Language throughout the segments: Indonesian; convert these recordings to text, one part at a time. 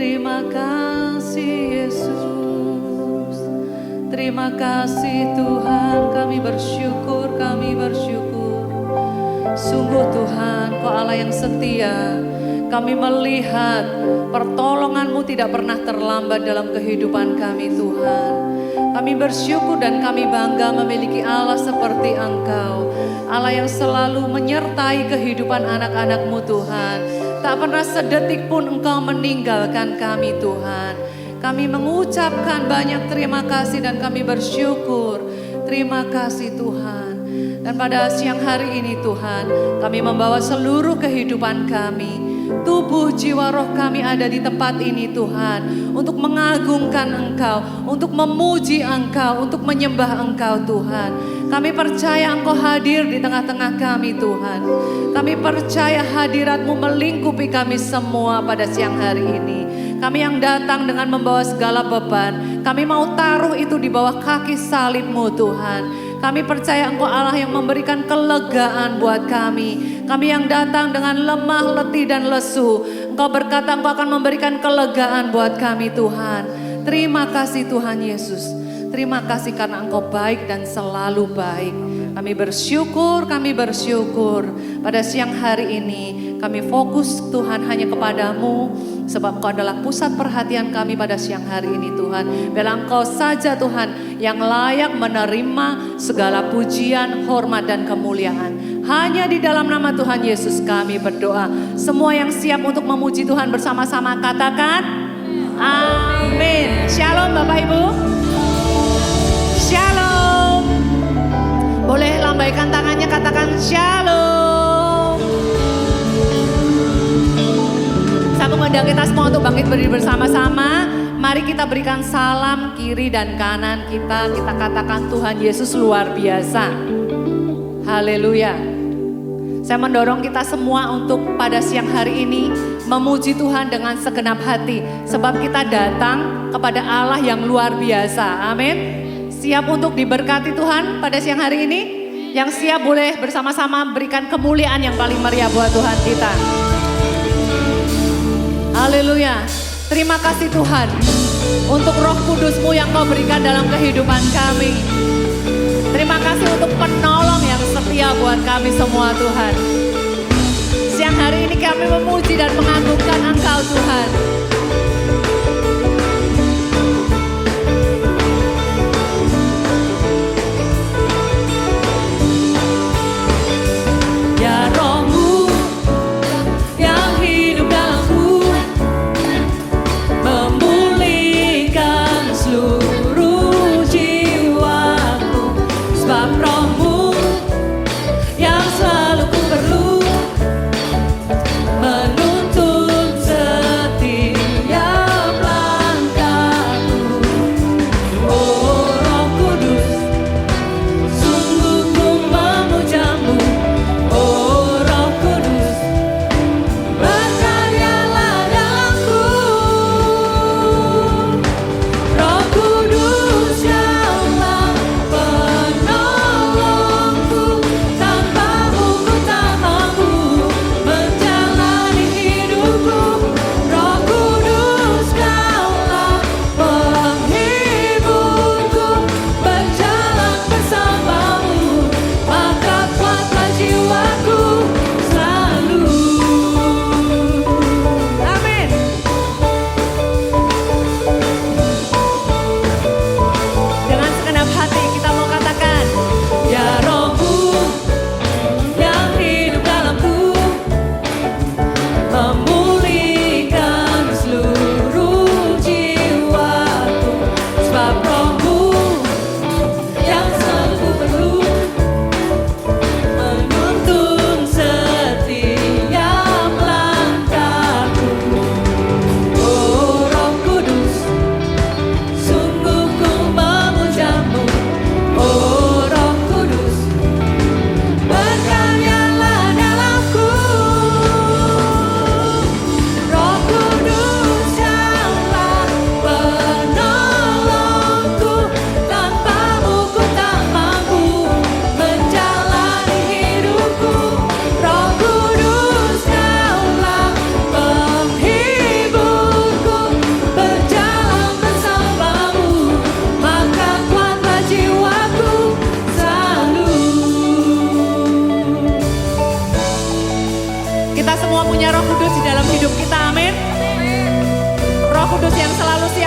Terima kasih Yesus. Terima kasih Tuhan, kami bersyukur, kami bersyukur. Sungguh Tuhan, Kau Allah yang setia. Kami melihat pertolongan-Mu tidak pernah terlambat dalam kehidupan kami Tuhan. Kami bersyukur dan kami bangga memiliki Allah seperti Engkau. Allah yang selalu menyertai kehidupan anak-anak-Mu Tuhan. Tak pernah sedetik pun Engkau meninggalkan kami Tuhan. Kami mengucapkan banyak terima kasih dan kami bersyukur. Terima kasih Tuhan. Dan pada siang hari ini Tuhan, kami membawa seluruh kehidupan kami. Tubuh, jiwa, roh kami ada di tempat ini Tuhan. Untuk mengagungkan Engkau, untuk memuji Engkau, untuk menyembah Engkau Tuhan. Kami percaya Engkau hadir di tengah-tengah kami Tuhan. Kami percaya hadirat-Mu melingkupi kami semua pada siang hari ini. Kami yang datang dengan membawa segala beban, kami mau taruh itu di bawah kaki salib-Mu Tuhan. Kami percaya Engkau Allah yang memberikan kelegaan buat kami. Kami yang datang dengan lemah, letih dan lesu, Engkau berkata Engkau akan memberikan kelegaan buat kami Tuhan. Terima kasih Tuhan Yesus. Terima kasih karena Engkau baik dan selalu baik. Kami bersyukur pada siang hari ini. Kami fokus Tuhan hanya kepadamu. Sebab Engkau adalah pusat perhatian kami pada siang hari ini Tuhan. Biarlah Engkau saja Tuhan yang layak menerima segala pujian, hormat dan kemuliaan. Hanya di dalam nama Tuhan Yesus kami berdoa. Semua yang siap untuk memuji Tuhan bersama-sama katakan amin. Shalom Bapak Ibu. Shalom. Boleh lambaikan tangannya katakan shalom. Saya mengundang kita semua untuk bangkit berdiri bersama-sama. Mari kita berikan salam kiri dan kanan kita. Kita katakan Tuhan Yesus luar biasa. Haleluya. Saya mendorong kita semua untuk pada siang hari ini memuji Tuhan dengan segenap hati. Sebab kita datang kepada Allah yang luar biasa. Amin. Siap untuk diberkati Tuhan pada siang hari ini? Yang siap boleh bersama-sama berikan kemuliaan yang paling meriah buat Tuhan kita. Haleluya. Terima kasih Tuhan untuk Roh Kudus-Mu yang Kau berikan dalam kehidupan kami. Terima kasih untuk penolong yang setia buat kami semua Tuhan. Siang hari ini kami memuji dan mengagungkan Engkau Tuhan. Ya Roh-Mu yang hidup dalamku, memulihkan seluruh jiwaku. Sebab Roh-Mu yang selalu ku perlu, menuntun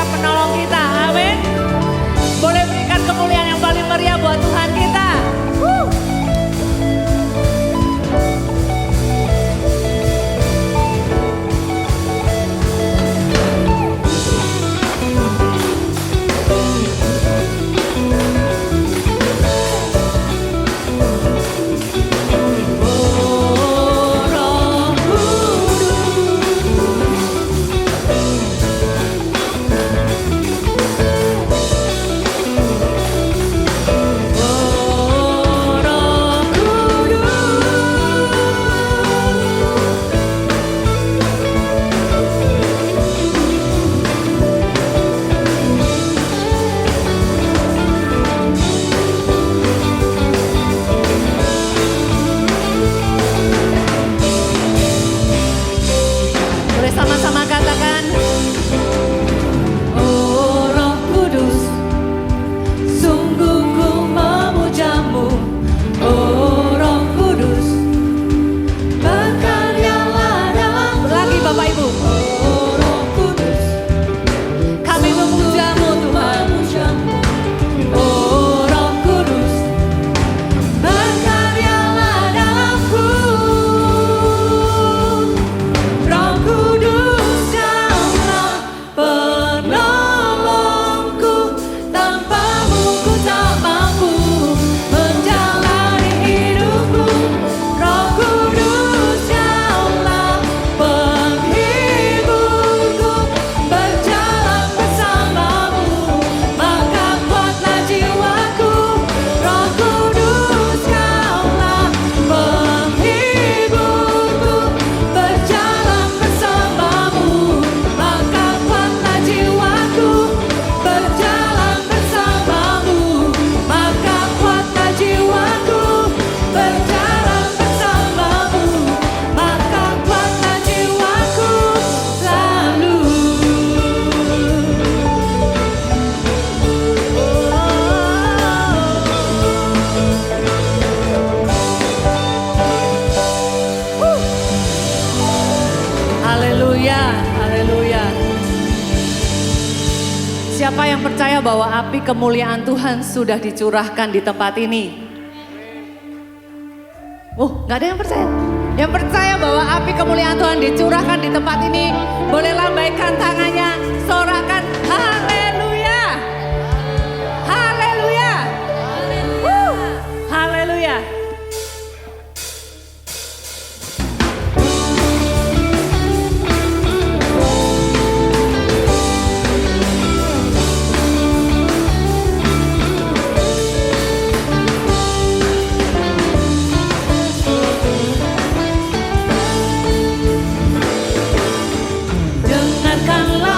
Dia penolong kita. Amin. Boleh berikan kemuliaan yang paling meriah buat Tuhan kita. Sama-sama katakan, oh Roh Kudus, sungguh ku memujamu. Oh Roh Kudus, berkaryalah dalam. Lagi Bapak Ibu. Oh Roh Kudus, kami memujamu Tuhan. Oh Roh Kudus, berkaryalah dalamku. Roh Kudus, penolongku, tanpamu ku tak mampu menjalani hidupku. Roh Kudus, Dialah penghiburku, berjalan bersamamu, maka kuatlah jiwaku. Roh Kudus, Dialah penghiburku, berjalan bersamamu, maka kuatlah jiwaku. Berjalan bersamamu, maka kuatlah jiwaku. Berjalan bersamamu, maka kuatlah jiwaku selalu. Haleluya, haleluya. Siapa yang percaya bahwa api kemuliaan Tuhan sudah dicurahkan di tempat ini? Gak ada yang percaya. Yang percaya bahwa api kemuliaan Tuhan dicurahkan di tempat ini, boleh lambaikan tangannya, sorakan haleluya. Haleluya. Haleluya. Dengarkanlah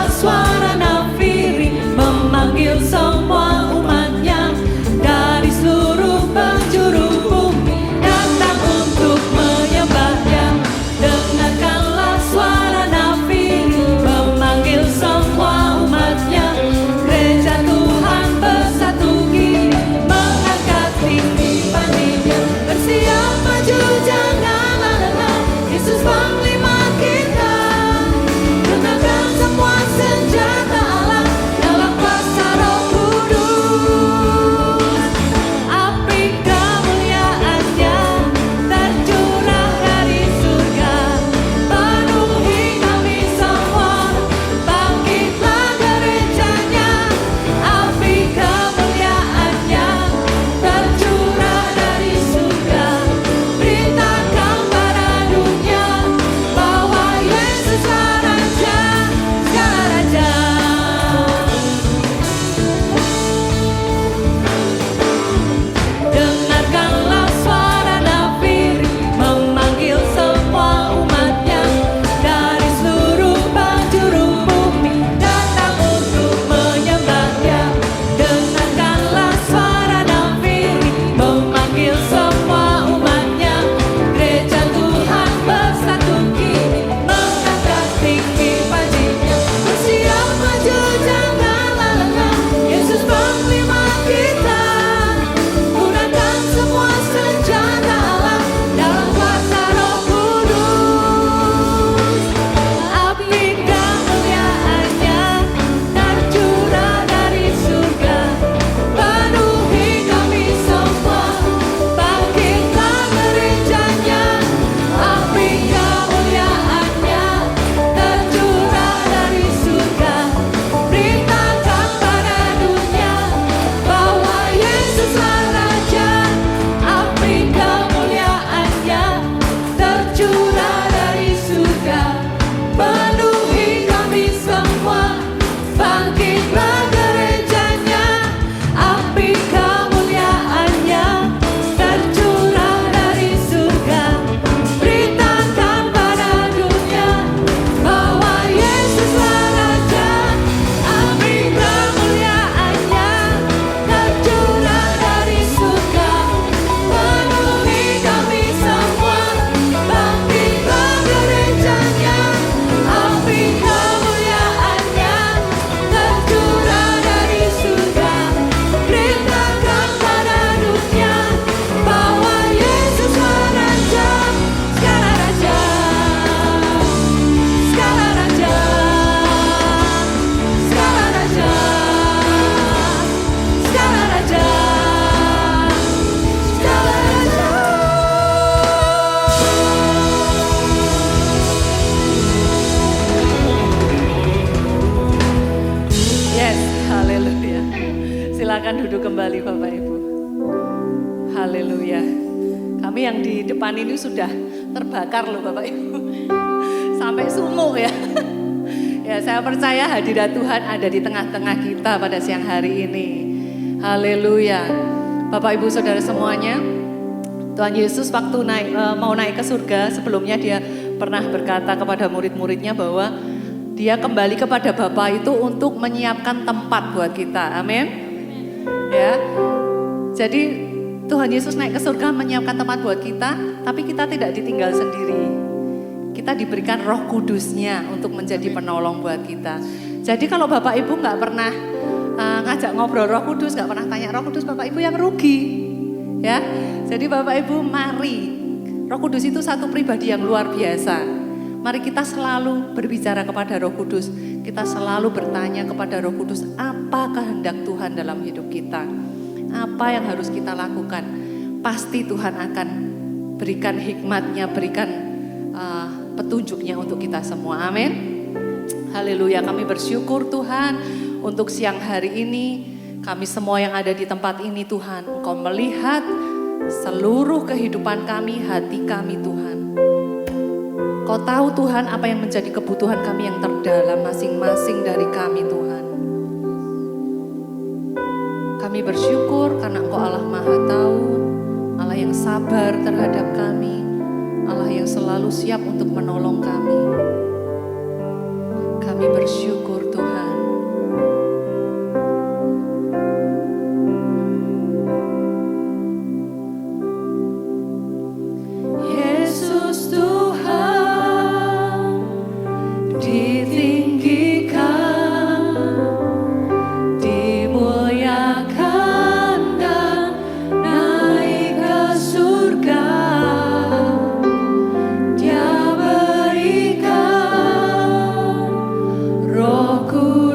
Silakan duduk kembali Bapak Ibu. Haleluya. Kami yang di depan ini sudah terbakar loh Bapak Ibu. Sampai sumuk ya. Ya, saya percaya hadirat Tuhan ada di tengah-tengah kita pada siang hari ini. Haleluya. Bapak Ibu Saudara semuanya, Tuhan Yesus waktu mau naik ke surga, sebelumnya dia pernah berkata kepada murid-muridnya bahwa dia kembali kepada Bapa itu untuk menyiapkan tempat buat kita. Amin. Ya. Jadi Tuhan Yesus naik ke surga menyiapkan tempat buat kita, tapi kita tidak ditinggal sendiri. Kita diberikan Roh Kudusnya untuk menjadi penolong buat kita. Jadi kalau Bapak Ibu nggak pernah ngajak ngobrol Roh Kudus, nggak pernah tanya Roh Kudus, Bapak Ibu yang rugi, ya. Jadi Bapak Ibu mari, Roh Kudus itu satu pribadi yang luar biasa. Mari kita selalu berbicara kepada Roh Kudus, kita selalu bertanya kepada Roh Kudus, apa kehendak Tuhan dalam hidup kita, apa yang harus kita lakukan. Pasti Tuhan akan berikan hikmatnya, berikan petunjuknya untuk kita semua. Amin. Haleluya. Kami bersyukur Tuhan untuk siang hari ini. Kami semua yang ada di tempat ini Tuhan, Engkau melihat seluruh kehidupan kami, hati kami Tuhan. Kau tahu Tuhan apa yang menjadi kebutuhan kami yang terdalam masing-masing dari kami Tuhan. Kami bersyukur karena Engkau Allah Maha Tahu, Allah yang sabar terhadap kami, Allah yang selalu siap untuk menolong kami. Kami bersyukur Tuhan. Yesus Tuhan ditinggikan, dimuliakan dan naik ke surga. Dia berikan Roh Kudus.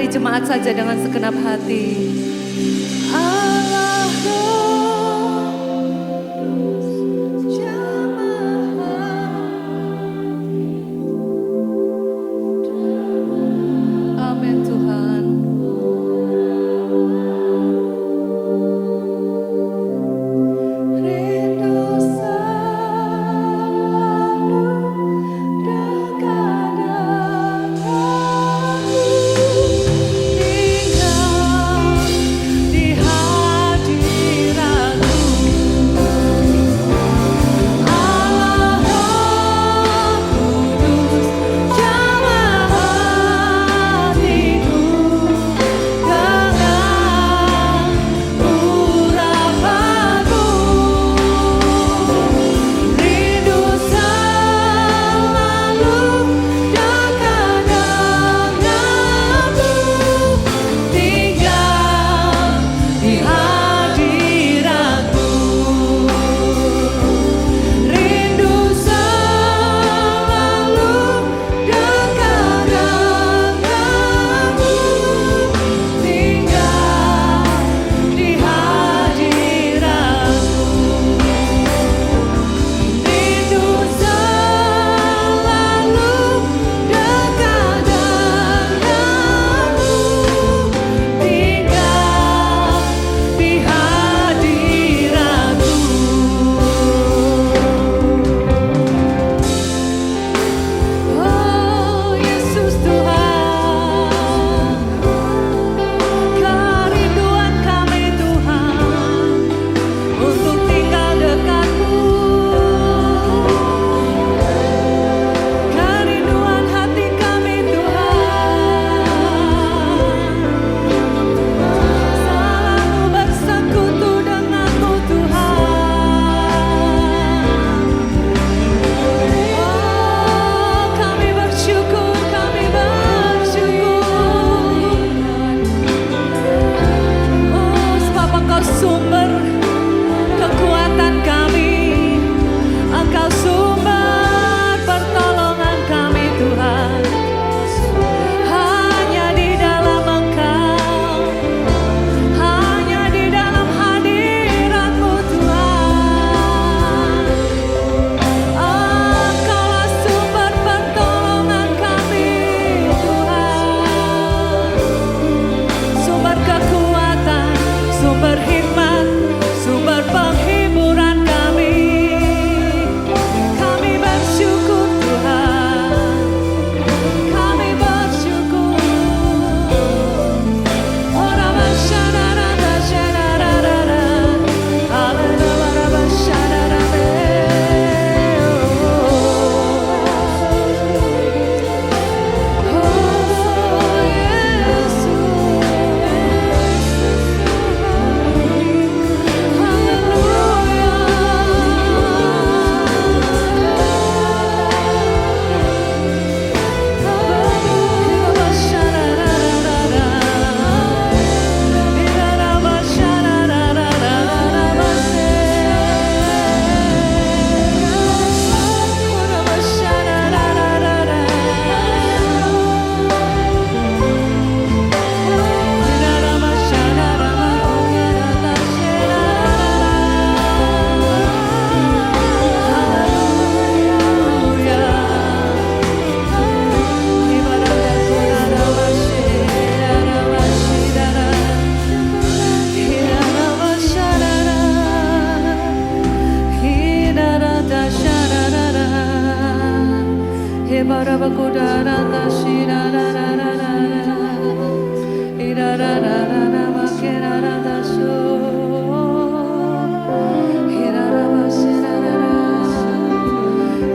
jemaat saja dengan segenap hati. Allah Kudus, jemaat. Amin Tuhan.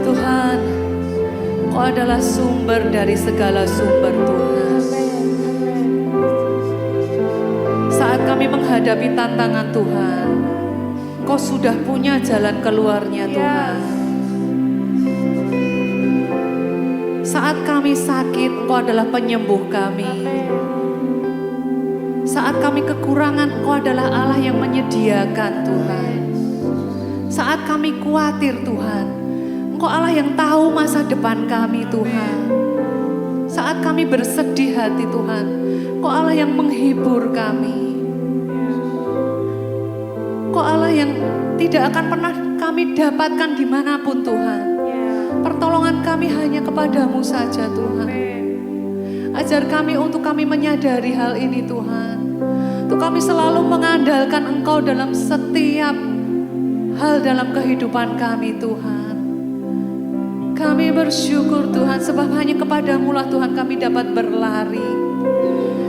Tuhan, Engkau adalah sumber dari segala sumber Tuhan. Saat kami menghadapi tantangan Tuhan, Engkau sudah punya jalan keluarnya Tuhan. Saat kami sakit, Engkau adalah penyembuh kami. Saat kami kekurangan, Engkau adalah Allah yang menyediakan Tuhan. Saat kami khawatir Tuhan, Engkau Allah yang tahu masa depan kami Tuhan. Saat kami bersedih hati Tuhan, Kau Allah yang menghibur kami. Kau Allah yang tidak akan pernah kami dapatkan dimanapun Tuhan. Pertolongan kami hanya kepadamu saja Tuhan. Ajar kami untuk kami menyadari hal ini Tuhan. Untuk kami selalu mengandalkan Engkau dalam setiap hal dalam kehidupan kami Tuhan. Kami bersyukur Tuhan sebab hanya kepadamu lah Tuhan kami dapat berlari.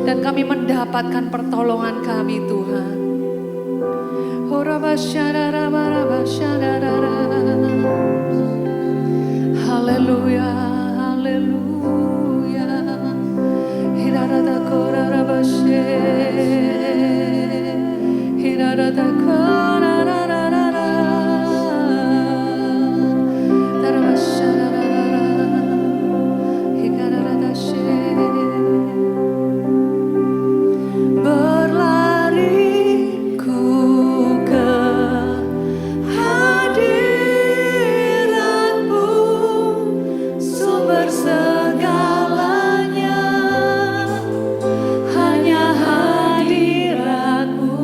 Dan kami mendapatkan pertolongan kami Tuhan. Haleluya, haleluya. Hirarada korarabashe, hirarada korararara, tarabashararara, hikaradashe. Berlariku ke hadirat-Mu, sumber segalanya. Hanya hadirat-Mu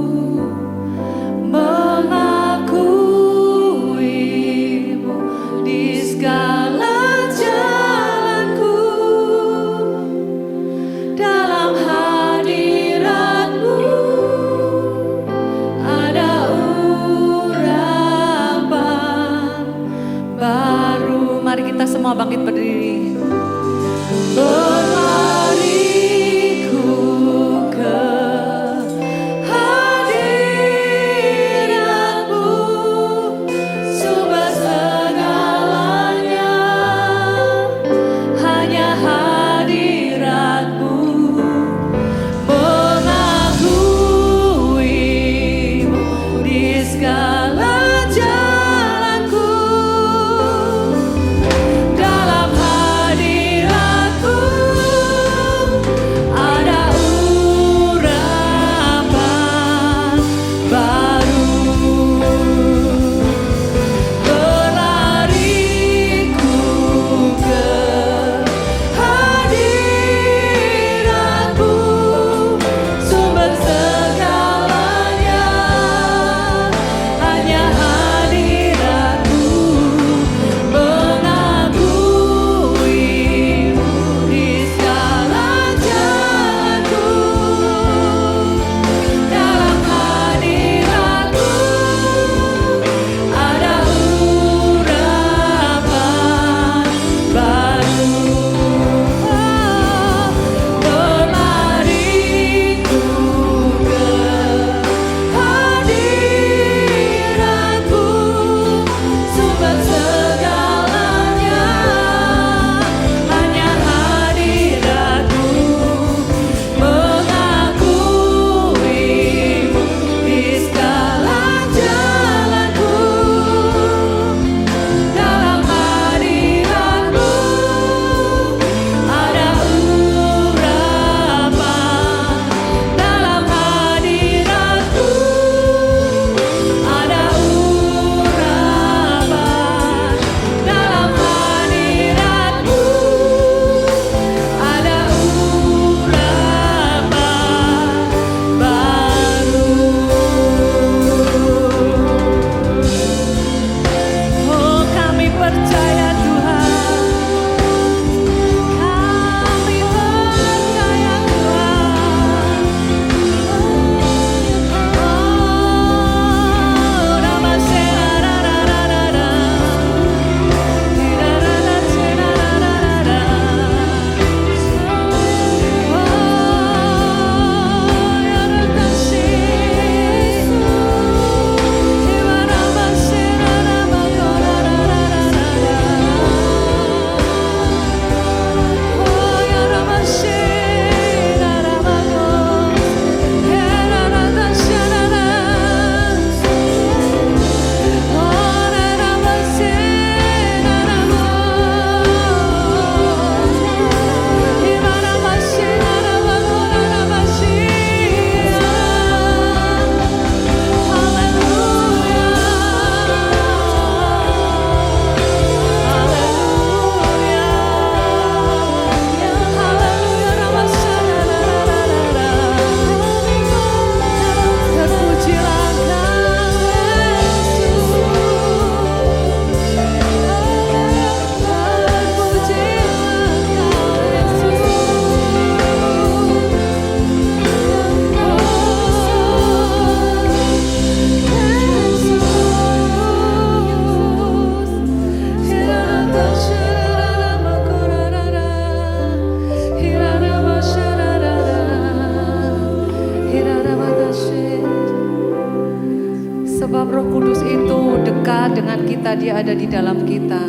itu dekat dengan kita, dia ada di dalam kita.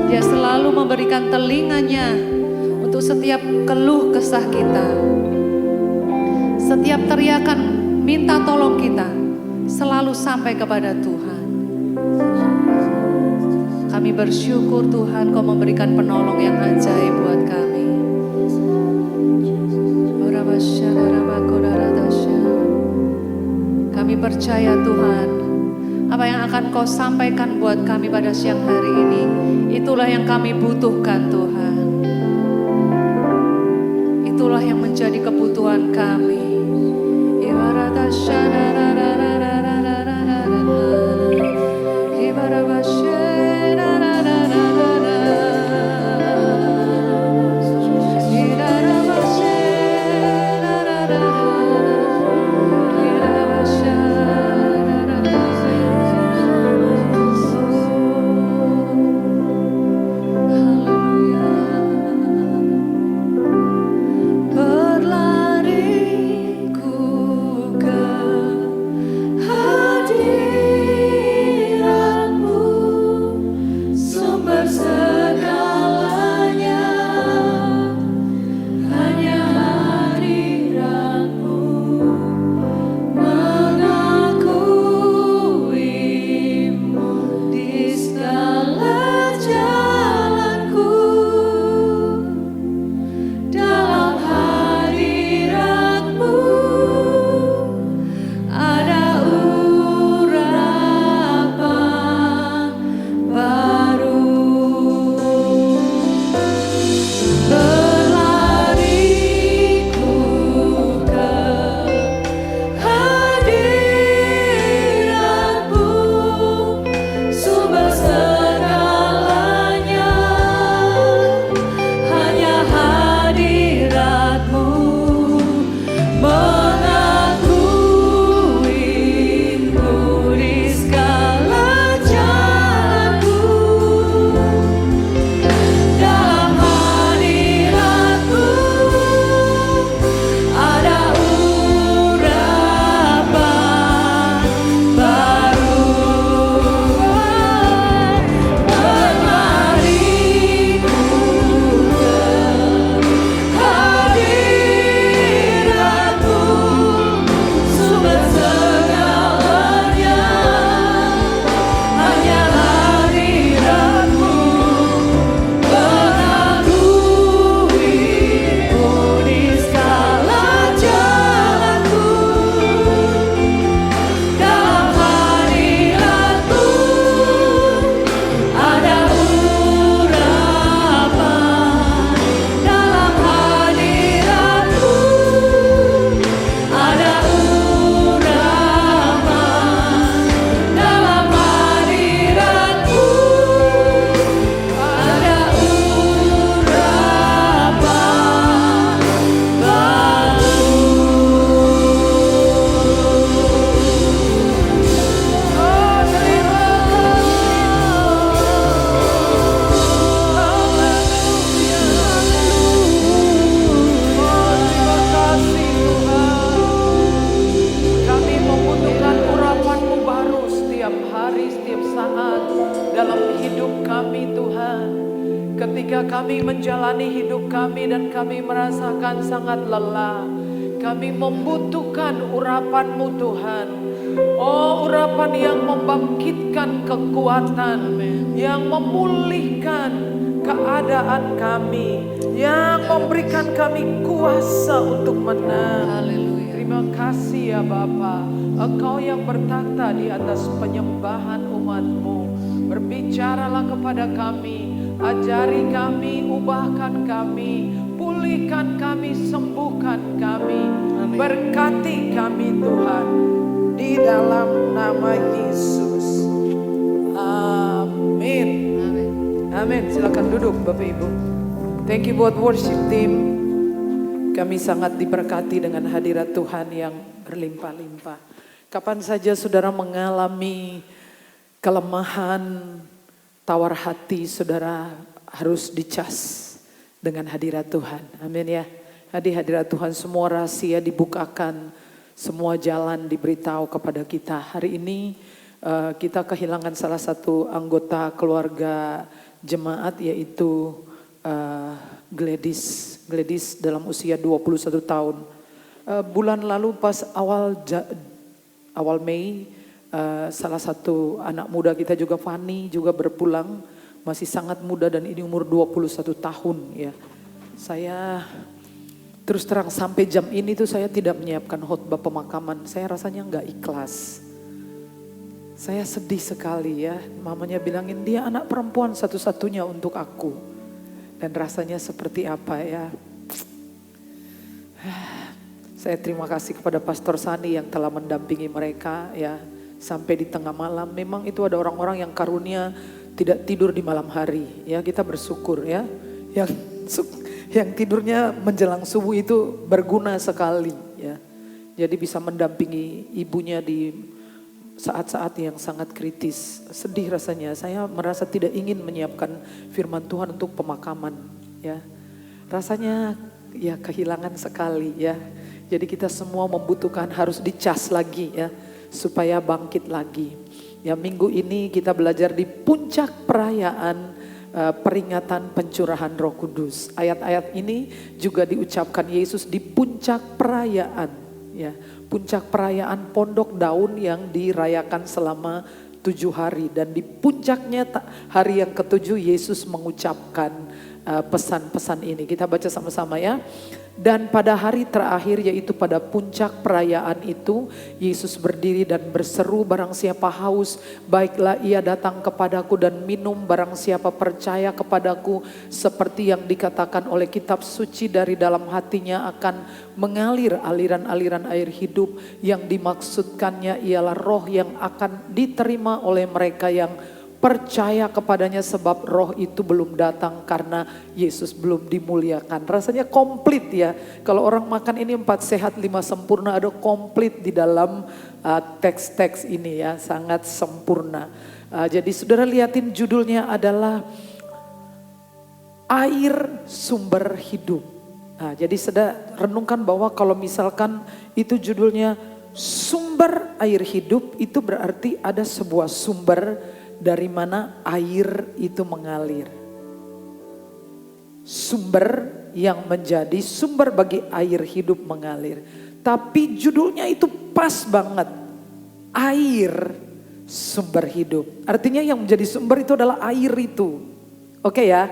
Dia selalu memberikan telinganya untuk setiap keluh kesah kita. Setiap teriakan minta tolong kita selalu sampai kepada Tuhan. Kami bersyukur Tuhan, Kau memberikan penolong yang ajaib buat kami. Kami percaya Tuhan, apa yang akan Kau sampaikan buat kami pada siang hari ini, itulah yang kami butuhkan Tuhan. Itulah yang menjadi kebutuhan kami. Kami menjalani hidup kami dan kami merasakan sangat lelah. Kami membutuhkan urapan-Mu Tuhan. Oh, urapan yang membangkitkan kekuatan, yang memulihkan keadaan kami, yang memberikan kami kuasa untuk menang. Terima kasih ya Bapa, Engkau yang bertata di atas penyembahan umat-Mu. Berbicaralah kepada kami. Ajari kami, ubahkan kami, pulihkan kami, sembuhkan kami. Amin. Berkati kami Tuhan, di dalam nama Yesus. Amin. Amin. Silakan duduk Bapak Ibu. Thank you buat worship team. Kami sangat diberkati dengan hadirat Tuhan yang berlimpah-limpah. Kapan saja saudara mengalami kelemahan, tawar hati, saudara harus dicas dengan hadirat Tuhan. Amin ya. Di hadirat Tuhan semua rahasia dibukakan, semua jalan diberitahu kepada kita. Hari ini kita kehilangan salah satu anggota keluarga jemaat, yaitu Gladys dalam usia 21 tahun. Bulan lalu pas awal Mei, salah satu anak muda kita juga, Fani, juga berpulang, masih sangat muda dan ini umur 21 tahun ya. Saya terus terang sampai jam ini tuh saya tidak menyiapkan khotbah pemakaman. Saya rasanya nggak ikhlas. Saya sedih sekali ya. Mamanya bilangin dia anak perempuan satu-satunya untuk aku. Dan rasanya seperti apa ya. Saya terima kasih kepada Pastor Sani yang telah mendampingi mereka ya. Sampai di tengah malam. Memang itu ada orang-orang yang karunia tidak tidur di malam hari. Ya, kita bersyukur ya. Yang tidurnya menjelang subuh itu berguna sekali ya. Jadi bisa mendampingi ibunya di saat-saat yang sangat kritis. Sedih rasanya, saya merasa tidak ingin menyiapkan firman Tuhan untuk pemakaman ya. Rasanya ya kehilangan sekali ya. Jadi kita semua membutuhkan, harus dicas lagi ya, supaya bangkit lagi. Ya, minggu ini kita belajar di puncak perayaan peringatan pencurahan Roh Kudus. Ayat-ayat ini juga diucapkan Yesus di puncak perayaan ya. Puncak perayaan Pondok Daun yang dirayakan selama 7 hari. Dan di puncaknya hari yang ke-7 Yesus mengucapkan pesan-pesan ini. Kita baca sama-sama ya. Dan pada hari terakhir, yaitu pada puncak perayaan itu, Yesus berdiri dan berseru, barang siapa haus, baiklah ia datang kepadaku dan minum, barang siapa percaya kepadaku, seperti yang dikatakan oleh kitab suci, dari dalam hatinya akan mengalir aliran-aliran air hidup. Yang dimaksudkannya ialah roh yang akan diterima oleh mereka yang percaya kepadanya, sebab roh itu belum datang karena Yesus belum dimuliakan. Rasanya komplit ya. Kalau orang makan ini 4 sehat 5 sempurna, ada komplit di dalam teks-teks ini ya. Sangat sempurna. Jadi saudara lihatin judulnya adalah air sumber hidup. Nah, jadi saudara renungkan bahwa kalau misalkan itu judulnya sumber air hidup, itu berarti ada sebuah sumber dari mana air itu mengalir. Sumber yang menjadi sumber bagi air hidup mengalir. Tapi judulnya itu pas banget. Air sumber hidup. Artinya yang menjadi sumber itu adalah air itu. Oke ya?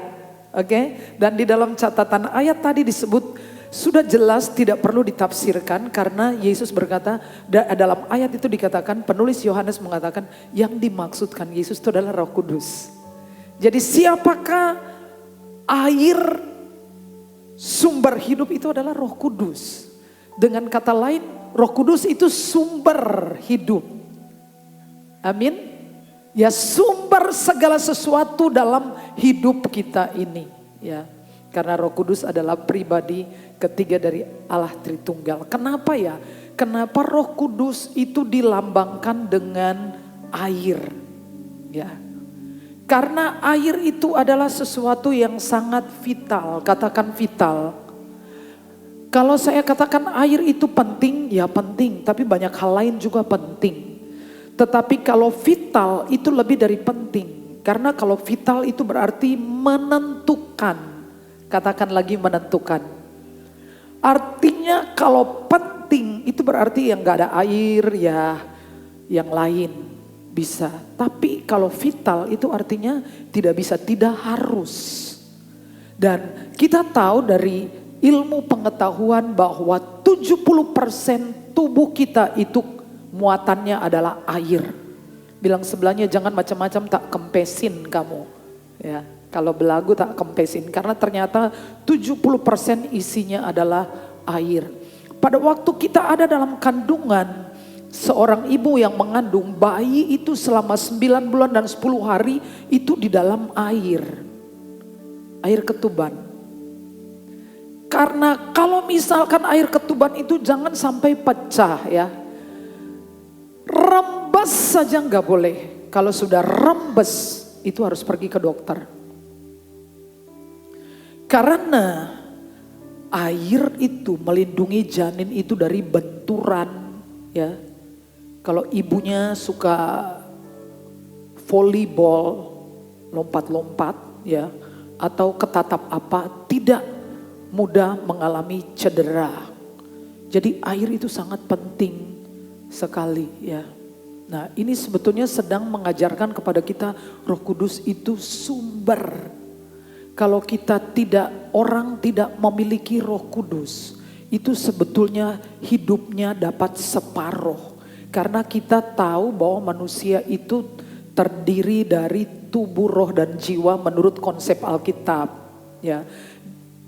Oke? Dan di dalam catatan ayat tadi disebut, sudah jelas tidak perlu ditafsirkan, karena Yesus berkata, dalam ayat itu dikatakan, penulis Yohanes mengatakan yang dimaksudkan Yesus itu adalah Roh Kudus. Jadi siapakah air sumber hidup? Itu adalah Roh Kudus. Dengan kata lain, Roh Kudus itu sumber hidup. Amin. Ya, sumber segala sesuatu dalam hidup kita ini ya. Karena Roh Kudus adalah pribadi ketiga dari Allah Tritunggal. Kenapa ya? Kenapa Roh Kudus itu dilambangkan dengan air? Ya. Karena air itu adalah sesuatu yang sangat vital. Katakan vital. Kalau saya katakan air itu penting, ya penting. Tapi banyak hal lain juga penting. Tetapi kalau vital itu lebih dari penting. Karena kalau vital itu berarti menentukan. Katakan lagi, menentukan. Artinya kalau penting itu berarti yang gak ada air ya, yang lain bisa. Tapi kalau vital itu artinya tidak bisa, tidak harus. Dan kita tahu dari ilmu pengetahuan bahwa 70% tubuh kita itu muatannya adalah air. Bilang sebelahnya, jangan macam-macam, tak kempesin kamu ya. Kalau belagu tak kempesin, karena ternyata 70% isinya adalah air. Pada waktu kita ada dalam kandungan, seorang ibu yang mengandung bayi itu selama 9 bulan dan 10 hari itu di dalam air. Air ketuban. Karena kalau misalkan air ketuban itu jangan sampai pecah ya. Rembes saja nggak boleh. Kalau sudah rembes itu harus pergi ke dokter. Karena air itu melindungi janin itu dari benturan ya. Kalau ibunya suka volleyball, lompat-lompat ya, atau ketatap apa, tidak mudah mengalami cedera. Jadi air itu sangat penting sekali ya. Nah, ini sebetulnya sedang mengajarkan kepada kita Roh Kudus itu sumber. Kalau kita orang tidak memiliki Roh Kudus, itu sebetulnya hidupnya dapat separuh. Karena kita tahu bahwa manusia itu terdiri dari tubuh, roh dan jiwa menurut konsep Alkitab ya.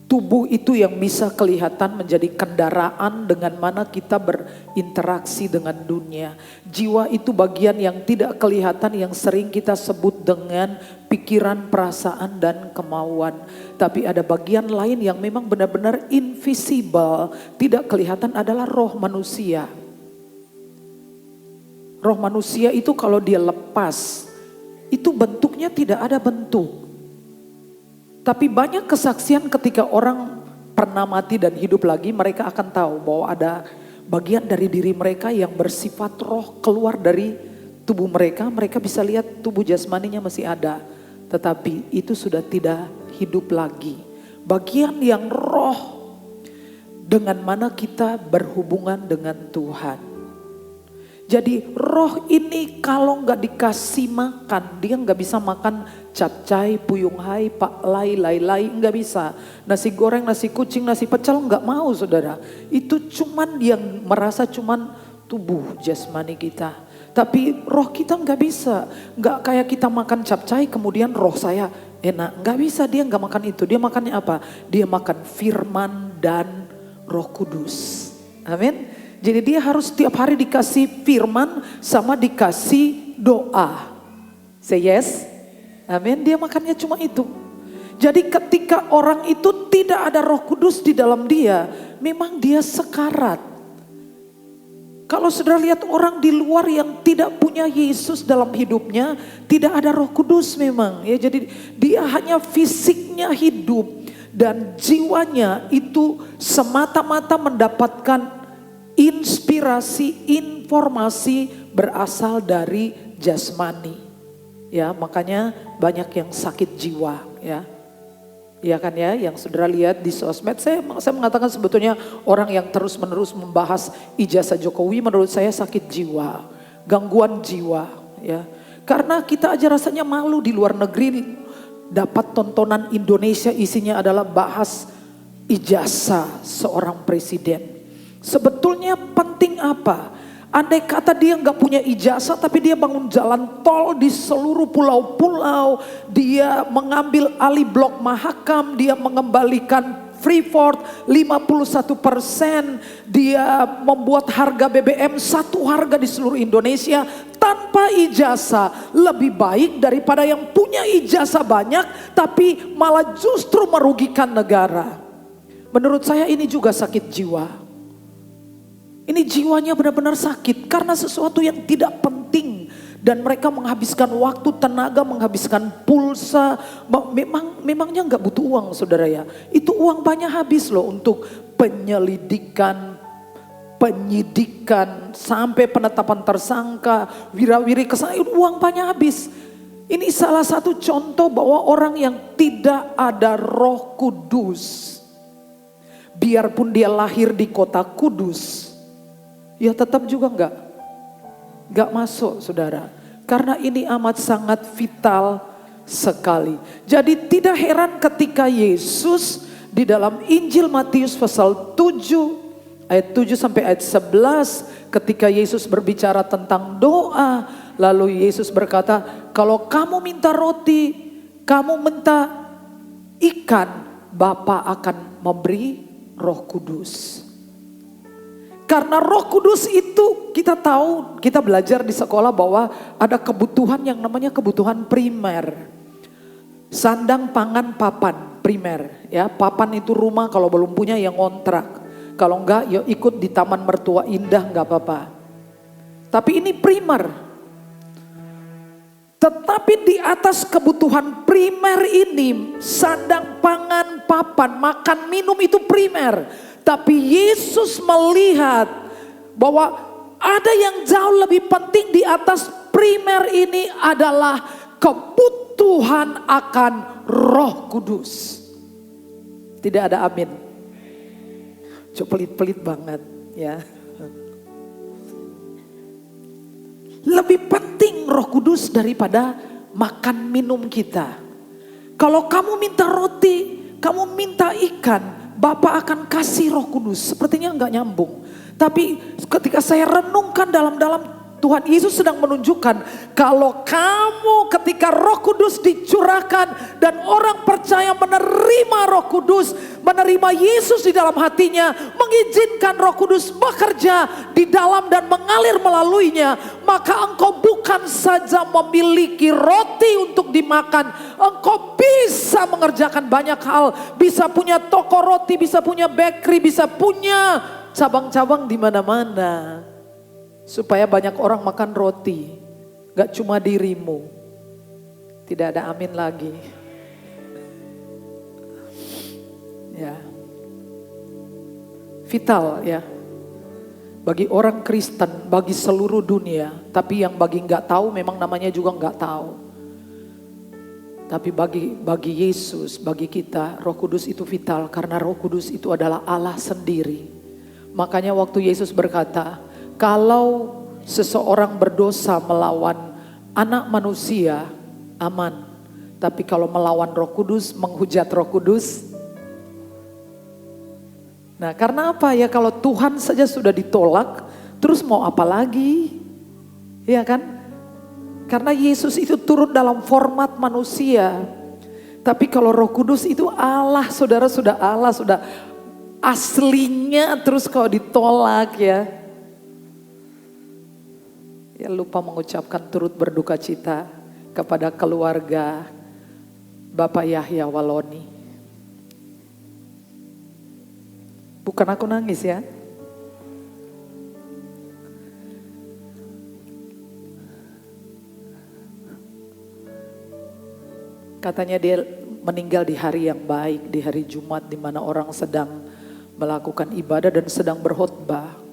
Tubuh itu yang bisa kelihatan menjadi kendaraan dengan mana kita berinteraksi dengan dunia. Jiwa itu bagian yang tidak kelihatan yang sering kita sebut dengan pikiran, perasaan dan kemauan. Tapi ada bagian lain yang memang benar-benar invisible, tidak kelihatan, adalah roh manusia. Roh manusia itu kalau dia lepas, itu bentuknya tidak ada bentuk. Tapi banyak kesaksian ketika orang pernah mati dan hidup lagi, mereka akan tahu bahwa ada bagian dari diri mereka yang bersifat roh keluar dari tubuh mereka. Mereka bisa lihat tubuh jasmaninya masih ada, tetapi itu sudah tidak hidup lagi. Bagian yang roh dengan mana kita berhubungan dengan Tuhan. Jadi roh ini kalau nggak dikasih makan, dia nggak bisa makan capcay, puyung hai, pak lai, nggak bisa. Nasi goreng, nasi kucing, nasi pecel nggak mau saudara. Itu cuman yang merasa cuman tubuh jasmani kita. Tapi roh kita nggak bisa. Nggak kayak kita makan capcay kemudian roh saya enak. Nggak bisa, dia nggak makan itu. Dia makannya apa? Dia makan firman dan Roh Kudus. Amin. Jadi dia harus setiap hari dikasih firman sama dikasih doa. Say yes. Amin. Dia makannya cuma itu. Jadi ketika orang itu tidak ada Roh Kudus di dalam dia, memang dia sekarat. Kalau saudara lihat orang di luar yang tidak punya Yesus dalam hidupnya, tidak ada Roh Kudus memang. Ya, jadi dia hanya fisiknya hidup dan jiwanya itu semata-mata mendapatkan inspirasi, informasi berasal dari jasmani. Ya, makanya banyak yang sakit jiwa ya. Ya kan ya, yang saudara lihat di sosmed, saya mengatakan sebetulnya orang yang terus-menerus membahas ijazah Jokowi menurut saya sakit jiwa, gangguan jiwa ya. Karena kita aja rasanya malu di luar negeri dapat tontonan Indonesia isinya adalah bahas ijazah seorang presiden. Sebetulnya penting apa? Andai kata dia nggak punya ijazah tapi dia bangun jalan tol di seluruh pulau-pulau, dia mengambil alih blok Mahakam, dia mengembalikan Freeport 51%, dia membuat harga BBM satu harga di seluruh Indonesia tanpa ijazah, lebih baik daripada yang punya ijazah banyak tapi malah justru merugikan negara. Menurut saya ini juga sakit jiwa. Ini jiwanya benar-benar sakit karena sesuatu yang tidak penting dan mereka menghabiskan waktu, tenaga, menghabiskan pulsa. Memangnya nggak butuh uang saudara ya? Itu uang banyak habis loh untuk penyelidikan, penyidikan, sampai penetapan tersangka, wirawiri kesan, uang banyak habis. Ini salah satu contoh bahwa orang yang tidak ada Roh Kudus, biarpun dia lahir di kota kudus, ya tetap juga enggak masuk saudara. Karena ini amat sangat vital sekali. Jadi tidak heran ketika Yesus di dalam Injil Matius pasal 7 ayat 7 sampai ayat 11 ketika Yesus berbicara tentang doa, lalu Yesus berkata, kalau kamu minta roti, kamu minta ikan, Bapa akan memberi Roh Kudus. Karena Roh Kudus itu kita tahu, kita belajar di sekolah bahwa ada kebutuhan yang namanya kebutuhan primer. Sandang, pangan, papan, primer. Ya, papan itu rumah, kalau belum punya yang ngontrak. Kalau enggak ya ikut di Taman Mertua Indah enggak apa-apa. Tapi ini primer. Tetapi di atas kebutuhan primer ini, sandang, pangan, papan, makan, minum itu primer. Tapi Yesus melihat bahwa ada yang jauh lebih penting di atas primer ini adalah kebutuhan akan Roh Kudus. Tidak ada amin. Coba pelit-pelit banget ya. Lebih penting Roh Kudus daripada makan minum kita. Kalau kamu minta roti, kamu minta ikan, Bapa akan kasih Roh Kudus. Sepertinya enggak nyambung. Tapi ketika saya renungkan dalam-dalam, Tuhan Yesus sedang menunjukkan kalau kamu ketika Roh Kudus dicurahkan dan orang percaya menerima Roh Kudus, menerima Yesus di dalam hatinya, mengizinkan Roh Kudus bekerja di dalam dan mengalir melaluinya, maka engkau bukan saja memiliki roti untuk dimakan, engkau bisa mengerjakan banyak hal, bisa punya toko roti, bisa punya bakery, bisa punya cabang-cabang di mana-mana. Supaya banyak orang makan roti, gak cuma dirimu. Tidak ada amin lagi. Ya, vital ya. Bagi orang Kristen, bagi seluruh dunia. Tapi yang bagi gak tahu memang namanya juga gak tahu. Tapi bagi Yesus, bagi kita, Roh Kudus itu vital. Karena Roh Kudus itu adalah Allah sendiri. Makanya waktu Yesus berkata, kalau seseorang berdosa melawan anak manusia, aman. Tapi kalau melawan Roh Kudus, menghujat Roh Kudus. Nah, karena apa ya, kalau Tuhan saja sudah ditolak, terus mau apa lagi? Ya kan? Karena Yesus itu turun dalam format manusia. Tapi kalau Roh Kudus itu Allah, saudara, sudah Allah, sudah aslinya, terus kalau ditolak ya. Ya, lupa mengucapkan turut berduka cita kepada keluarga Bapak Yahya Waloni. Bukan aku nangis ya. Katanya dia meninggal di hari yang baik, di hari Jumat di mana orang sedang melakukan ibadah dan sedang berkhotbah.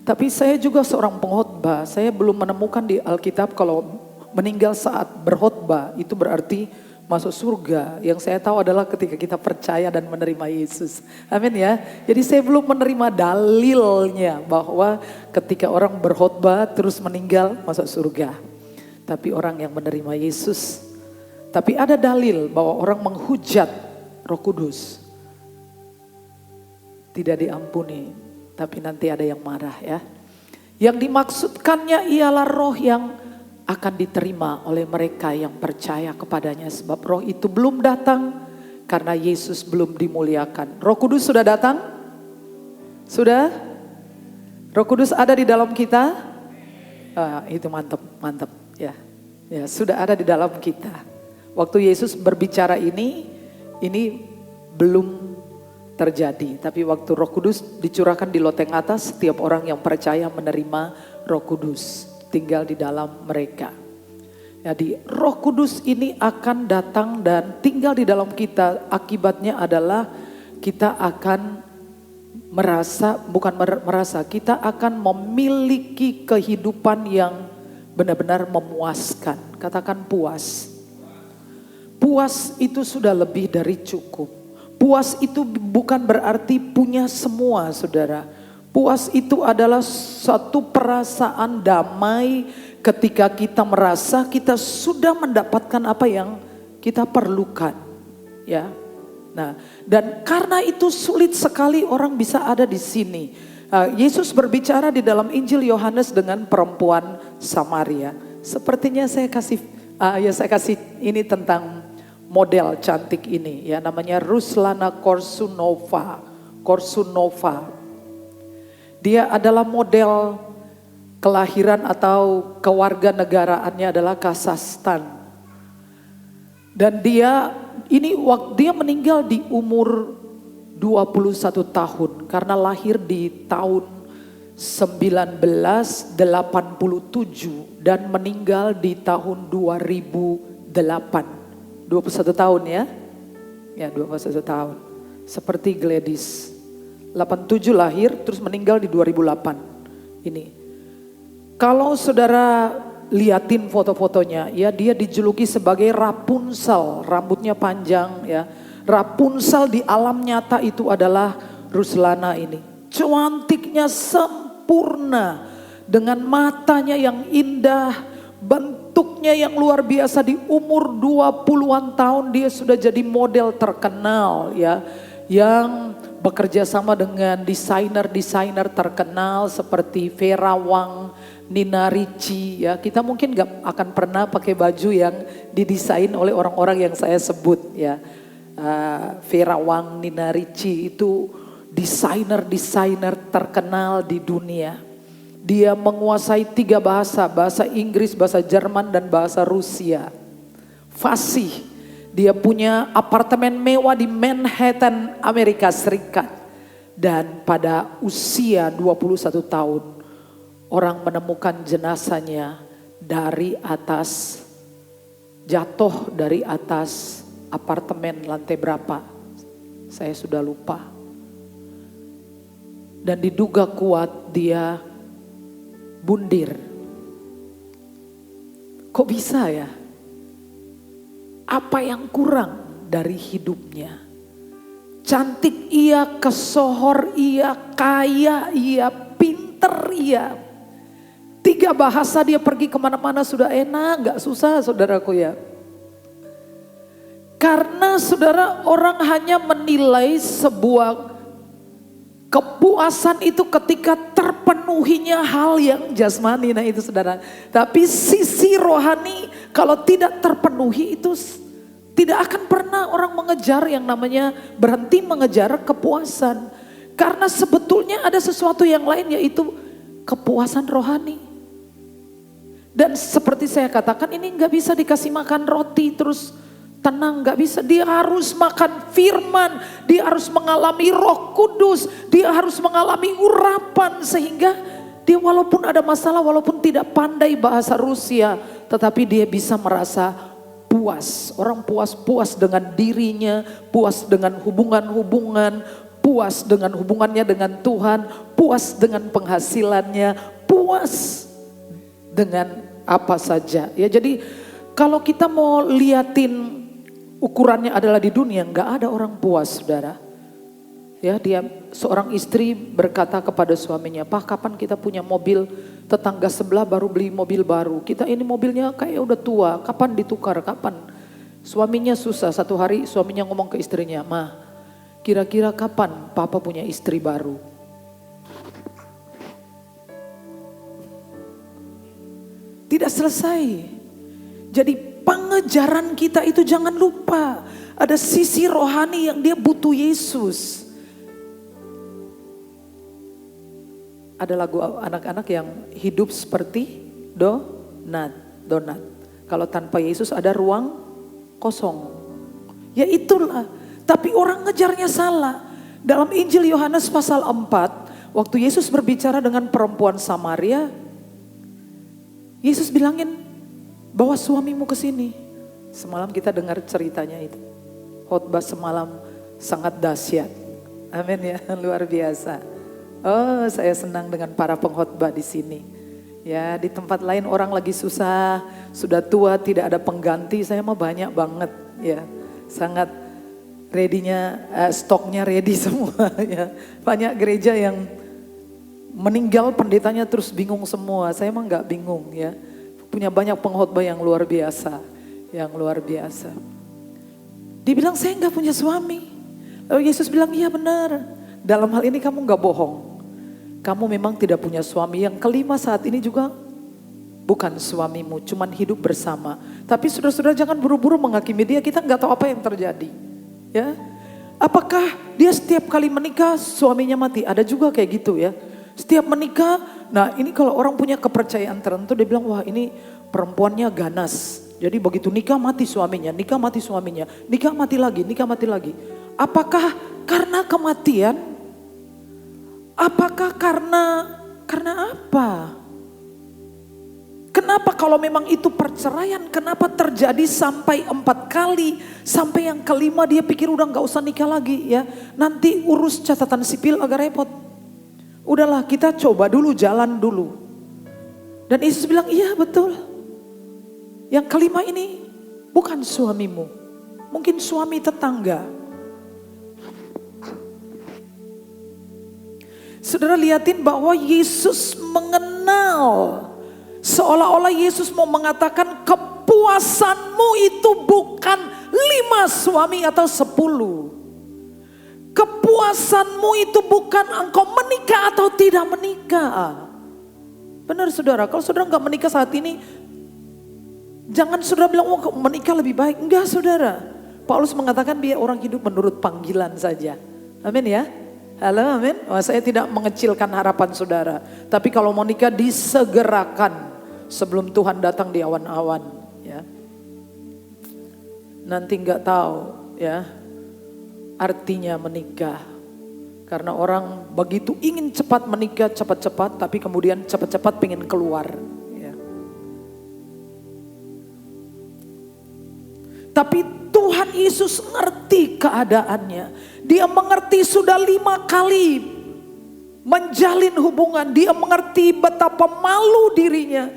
Tapi saya juga seorang pengkhotbah, saya belum menemukan di Alkitab kalau meninggal saat berkhotbah itu berarti masuk surga. Yang saya tahu adalah ketika kita percaya dan menerima Yesus. Amin ya. Jadi saya belum menerima dalilnya bahwa ketika orang berkhotbah terus meninggal masuk surga. Tapi orang yang menerima Yesus. Tapi ada dalil bahwa orang menghujat Roh Kudus tidak diampuni. Tapi nanti ada yang marah ya. Yang dimaksudkannya ialah roh yang akan diterima oleh mereka yang percaya kepadanya. Sebab roh itu belum datang karena Yesus belum dimuliakan. Roh Kudus sudah datang? Sudah? Roh Kudus ada di dalam kita? Itu mantap, mantap ya. Ya, sudah ada di dalam kita. Waktu Yesus berbicara ini belum terjadi. Tapi waktu Roh Kudus dicurahkan di loteng atas, setiap orang yang percaya menerima Roh Kudus tinggal di dalam mereka. Jadi Roh Kudus ini akan datang dan tinggal di dalam kita. Akibatnya adalah kita akan kita akan memiliki kehidupan yang benar-benar memuaskan. Katakan puas. Puas itu sudah lebih dari cukup. Puas itu bukan berarti punya semua, saudara. Puas itu adalah satu perasaan damai ketika kita merasa kita sudah mendapatkan apa yang kita perlukan. Ya. Nah, dan karena itu sulit sekali orang bisa ada di sini. Yesus berbicara di dalam Injil Yohanes dengan perempuan Samaria. Sepertinya saya kasih ini tentang model cantik ini ya, namanya Ruslana Korsunova. Dia adalah model kelahiran atau kewarganegaraannya adalah Kazakhstan. Dan dia meninggal di umur 21 tahun karena lahir di tahun 1987 dan meninggal di tahun 2008. 21 tahun ya. Ya, 21 tahun. Seperti Gladys. 87 lahir terus meninggal di 2008. Ini. Kalau saudara liatin foto-fotonya ya, dia dijuluki sebagai Rapunzel, rambutnya panjang ya. Rapunzel di alam nyata itu adalah Ruslana ini. Cantiknya sempurna dengan matanya yang indah, bentuknya yang luar biasa. Di umur 20-an tahun dia sudah jadi model terkenal ya, yang bekerja sama dengan desainer-desainer terkenal seperti Vera Wang, Nina Ricci ya. Kita mungkin gak akan pernah pakai baju yang didesain oleh orang-orang yang saya sebut ya. Vera Wang, Nina Ricci itu desainer-desainer terkenal di dunia. Dia menguasai 3 bahasa, bahasa Inggris, bahasa Jerman dan bahasa Rusia. Fasih. Dia punya apartemen mewah di Manhattan, Amerika Serikat. Dan pada usia 21 tahun, orang menemukan jenazahnya dari atas, jatuh dari atas apartemen lantai berapa, saya sudah lupa. Dan diduga kuat dia bundir. Kok bisa ya? Apa yang kurang dari hidupnya? Cantik iya, kesohor iya, kaya iya, pinter iya. 3 bahasa dia pergi kemana-mana sudah enak, gak susah saudaraku ya. Karena saudara, orang hanya menilai sebuah kepuasan itu ketika terpenuhinya hal yang jasmani, nah itu saudara. Tapi sisi rohani kalau tidak terpenuhi itu tidak akan pernah orang mengejar yang namanya berhenti mengejar kepuasan. Karena sebetulnya ada sesuatu yang lain, yaitu kepuasan rohani. Dan seperti saya katakan, ini gak bisa dikasih makan roti terus tenang, gak bisa. Dia harus makan firman, dia harus mengalami Roh Kudus, dia harus mengalami urapan sehingga dia walaupun ada masalah, walaupun tidak pandai bahasa Rusia, tetapi dia bisa merasa puas. Orang puas dengan dirinya, puas dengan hubungan-hubungan, puas dengan hubungannya dengan Tuhan, puas dengan penghasilannya, puas dengan apa saja. Ya, jadi kalau kita mau liatin ukurannya adalah di dunia, nggak ada orang puas, saudara. Ya, dia seorang istri berkata kepada suaminya, "Pak, kapan kita punya mobil? Tetangga sebelah baru beli mobil baru. Kita ini mobilnya kayak udah tua, kapan ditukar, kapan?" Suaminya susah. Satu hari suaminya ngomong ke istrinya, "Ma, kira-kira kapan Papa punya istri baru?" Tidak selesai. Jadi pengejaran kita itu jangan lupa. Ada sisi rohani yang dia butuh Yesus. Ada lagu anak-anak yang hidup seperti donat. Kalau tanpa Yesus ada ruang kosong. Ya itulah. Tapi orang ngejarnya salah. Dalam Injil Yohanes pasal 4. Waktu Yesus berbicara dengan perempuan Samaria. Yesus bilangin, "Bawa suamimu ke sini." Semalam kita dengar ceritanya itu. Khotbah semalam sangat dahsyat. Amin ya, luar biasa. Oh, saya senang dengan para pengkhotbah di sini. Ya, di tempat lain orang lagi susah, sudah tua, tidak ada pengganti. Saya mah banyak banget ya. Sangat ready-nya, stoknya ready semua ya. Banyak gereja yang meninggal pendetanya terus bingung semua. Saya mah nggak bingung ya. Punya banyak pengkhotbah yang luar biasa. Yang luar biasa. Dibilang saya nggak punya suami. Lalu Yesus bilang, "Iya benar. Dalam hal ini kamu nggak bohong. Kamu memang tidak punya suami." Yang kelima saat ini juga bukan suamimu, cuman hidup bersama. Tapi saudara-saudara jangan buru-buru menghakimi dia. Kita nggak tahu apa yang terjadi. Ya, apakah dia setiap kali menikah suaminya mati? Ada juga kayak gitu ya. Setiap menikah, nah ini kalau orang punya kepercayaan tertentu, dia bilang, "Wah ini perempuannya ganas." Jadi begitu nikah mati suaminya, nikah mati suaminya, nikah mati lagi, nikah mati lagi. Apakah karena kematian? Apakah karena apa? Kenapa kalau memang itu perceraian, kenapa terjadi sampai 4 kali, sampai yang kelima dia pikir udah gak usah nikah lagi ya. Nanti urus catatan sipil agak repot. Udahlah kita coba dulu, jalan dulu. Dan Yesus bilang, "Iya betul." Yang kelima ini bukan suamimu, mungkin suami tetangga. Saudara lihatin bahwa Yesus mengenal, seolah-olah Yesus mau mengatakan kepuasanmu itu bukan 5 suami atau 10. Kepuasanmu itu bukan engkau menikah atau tidak menikah. Benar saudara, kalau saudara gak menikah saat ini, jangan saudara bilang, oh menikah lebih baik. Enggak saudara, Paulus mengatakan biar orang hidup menurut panggilan saja. Amin ya. Halo, amin. Oh, saya tidak mengecilkan harapan saudara. Tapi kalau mau nikah disegerakan sebelum Tuhan datang di awan-awan. Ya. Nanti nggak tahu ya artinya menikah. Karena orang begitu ingin cepat menikah cepat-cepat, tapi kemudian cepat-cepat pengen keluar. Ya. Tapi Tuhan Yesus ngerti keadaannya. Dia mengerti sudah 5 kali menjalin hubungan. Dia mengerti betapa malu dirinya.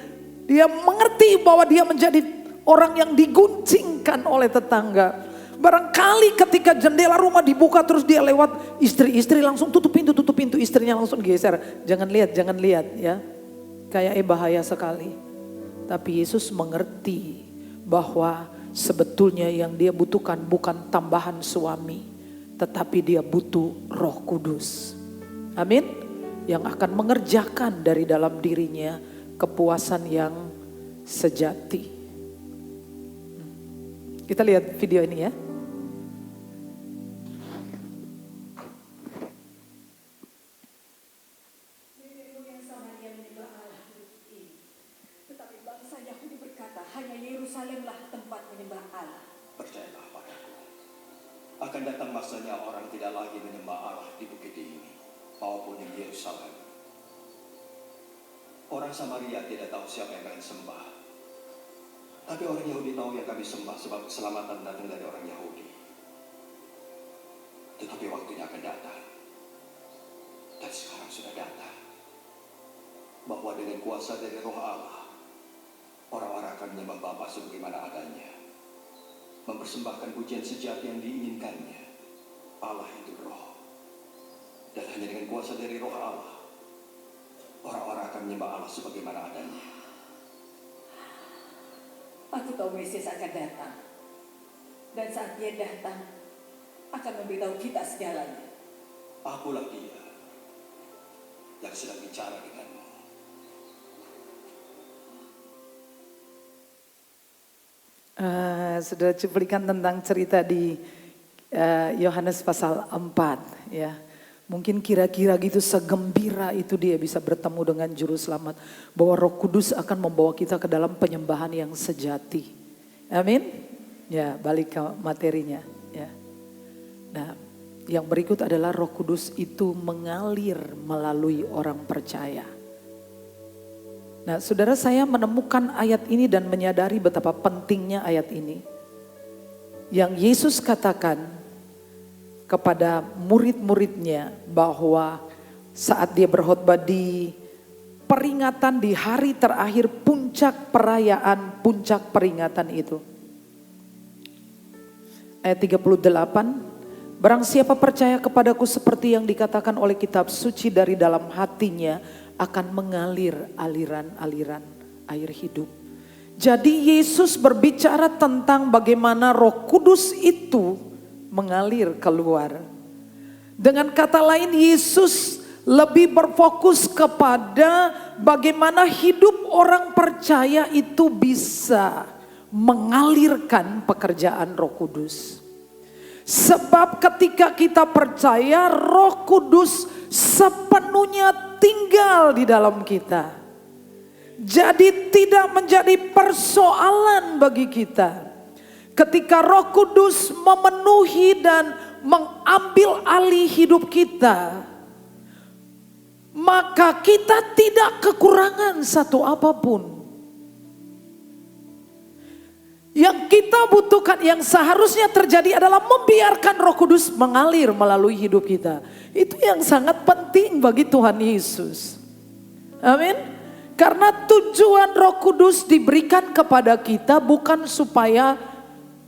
Dia mengerti bahwa dia menjadi orang yang diguncingkan oleh tetangga. Barangkali ketika jendela rumah dibuka terus dia lewat, istri-istri langsung tutup pintu, istrinya langsung geser. Jangan lihat ya. Kayak bahaya sekali. Tapi Yesus mengerti bahwa sebetulnya yang dia butuhkan bukan tambahan suami, tetapi dia butuh Roh Kudus. Amin. Yang akan mengerjakan dari dalam dirinya kepuasan yang sejati. Kita lihat video ini ya. Tetapi bangsa Yahudi berkata, hanya Yerusalemlah tempat menyembah Allah. Percayalah padaku, akan datang masanya orang tidak lagi menyembah Allah di bukit ini maupun di Yerusalem. Orang Samaria tidak tahu siapa yang kalian sembah, tapi orang Yahudi tahu yang kami sembah, sebab keselamatan datang dari orang Yahudi. Tetapi waktunya akan datang, dan sekarang sudah datang, bahwa dengan kuasa dari Roh Allah, orang-orang akan menyembah Bapa sebagaimana adanya, mempersembahkan pujian sejati yang diinginkannya. Allah itu Roh, dan hanya dengan kuasa dari Roh Allah, orang-orang akan menyembah Allah sebagaimana adanya. Aku tahu Mesias akan datang, dan saat dia datang akan memberitahu kita segalanya. Akulah Dia yang sedang bicara denganmu. Sudah cuplikan tentang cerita di Yohanes pasal 4 ya. Mungkin kira-kira gitu segembira itu dia bisa bertemu dengan juru selamat. Bahwa Roh Kudus akan membawa kita ke dalam penyembahan yang sejati. Amin. Ya, balik ke materinya ya. Nah, yang berikut adalah Roh Kudus itu mengalir melalui orang percaya. Nah, saudara, saya menemukan ayat ini dan menyadari betapa pentingnya ayat ini. Yang Yesus katakan kepada murid-muridnya bahwa saat dia berkhotbah di peringatan di hari terakhir puncak perayaan, puncak peringatan itu. Ayat 38, barang siapa percaya kepadaku seperti yang dikatakan oleh kitab suci, dari dalam hatinya akan mengalir aliran-aliran air hidup. Jadi Yesus berbicara tentang bagaimana Roh Kudus itu mengalir keluar. Dengan kata lain, Yesus lebih berfokus kepada bagaimana hidup orang percaya itu bisa mengalirkan pekerjaan Roh Kudus. Sebab ketika kita percaya, Roh Kudus sepenuhnya tinggal di dalam kita. Jadi tidak menjadi persoalan bagi kita. Ketika Roh Kudus memenuhi dan mengambil alih hidup kita, maka kita tidak kekurangan satu apapun. Yang kita butuhkan, yang seharusnya terjadi adalah membiarkan Roh Kudus mengalir melalui hidup kita. Itu yang sangat penting bagi Tuhan Yesus. Amin. Karena tujuan Roh Kudus diberikan kepada kita bukan supaya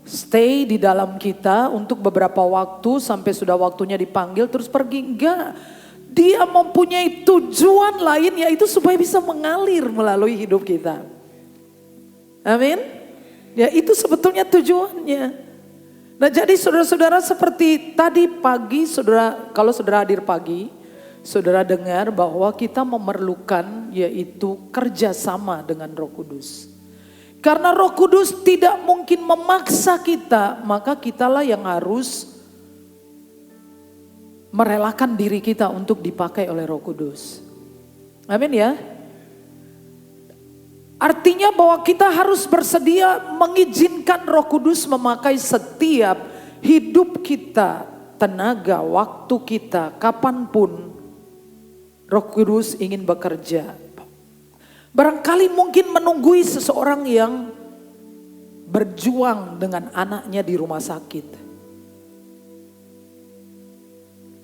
stay di dalam kita untuk beberapa waktu sampai sudah waktunya dipanggil terus pergi. Enggak. Dia mempunyai tujuan lain, yaitu supaya bisa mengalir melalui hidup kita. Amin. Ya, itu sebetulnya tujuannya. Nah, jadi saudara-saudara, seperti tadi pagi, kalau saudara hadir pagi, saudara dengar bahwa kita memerlukan yaitu kerjasama dengan Roh Kudus. Karena Roh Kudus tidak mungkin memaksa kita, maka kitalah yang harus merelakan diri kita untuk dipakai oleh Roh Kudus. Amin ya. Artinya bahwa kita harus bersedia mengizinkan Roh Kudus memakai setiap hidup kita, tenaga, waktu kita, kapanpun Roh Kudus ingin bekerja. Barangkali mungkin menunggui seseorang yang berjuang dengan anaknya di rumah sakit.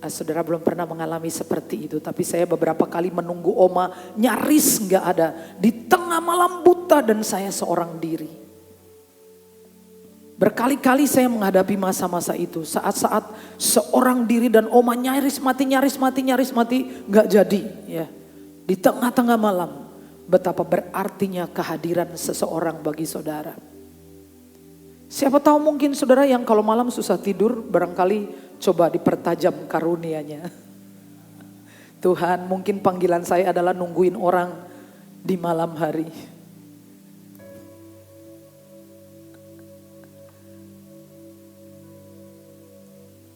Saudara belum pernah mengalami seperti itu, tapi saya beberapa kali menunggu oma nyaris nggak ada di tengah malam buta dan saya seorang diri. Berkali-kali saya menghadapi masa-masa itu, saat-saat seorang diri dan oma nyaris mati, nggak jadi ya. Di tengah-tengah malam, betapa berartinya kehadiran seseorang bagi saudara. Siapa tahu mungkin saudara yang kalau malam susah tidur, barangkali coba dipertajam karunia-Nya. Tuhan, mungkin panggilan saya adalah nungguin orang di malam hari.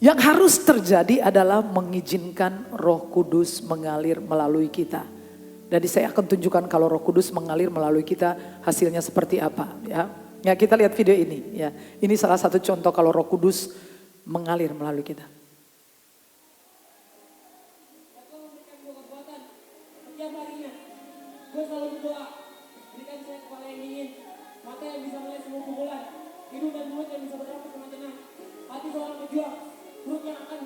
Yang harus terjadi adalah mengizinkan Roh Kudus mengalir melalui kita. Jadi saya akan tunjukkan kalau Roh Kudus mengalir melalui kita hasilnya seperti apa ya. Ya, kita lihat video ini ya. Ini salah satu contoh kalau Roh Kudus mengalir melalui kita. Setiap harinya, gue selalu berdoa, berikan saya kepala yang dingin, mata yang bisa melihat semua pukulan, hidung dan mulut yang bisa bernafas dengan tenang, hati seorang pejuang, perut yang akan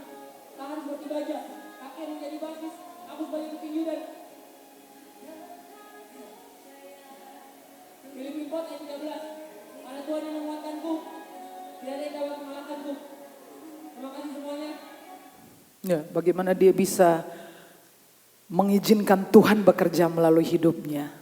tahan seperti baja, kaki yang menjadi basis, aku sebagai petinju dan Filipi 4 ayat 13. Karena Tuhan yang menguatkanku, tidak ada yang dapat mengalahkanku. Terima kasih semuanya. Ya, bagaimana dia bisa mengizinkan Tuhan bekerja melalui hidupnya.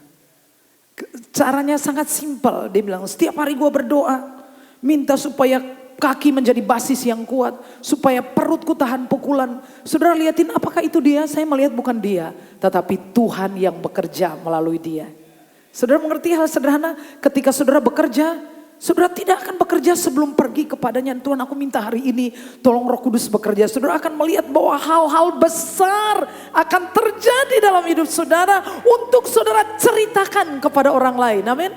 Caranya sangat simpel. Dia bilang setiap hari gue berdoa, minta supaya kaki menjadi basis yang kuat, supaya perutku tahan pukulan. Saudara lihatin apakah itu dia? Saya melihat bukan dia, tetapi Tuhan yang bekerja melalui dia. Saudara mengerti hal sederhana, ketika saudara bekerja, saudara tidak akan bekerja sebelum pergi kepadanya. Tuhan, aku minta hari ini tolong Roh Kudus bekerja. Saudara akan melihat bahwa hal-hal besar akan terjadi dalam hidup saudara untuk saudara ceritakan kepada orang lain. Amin.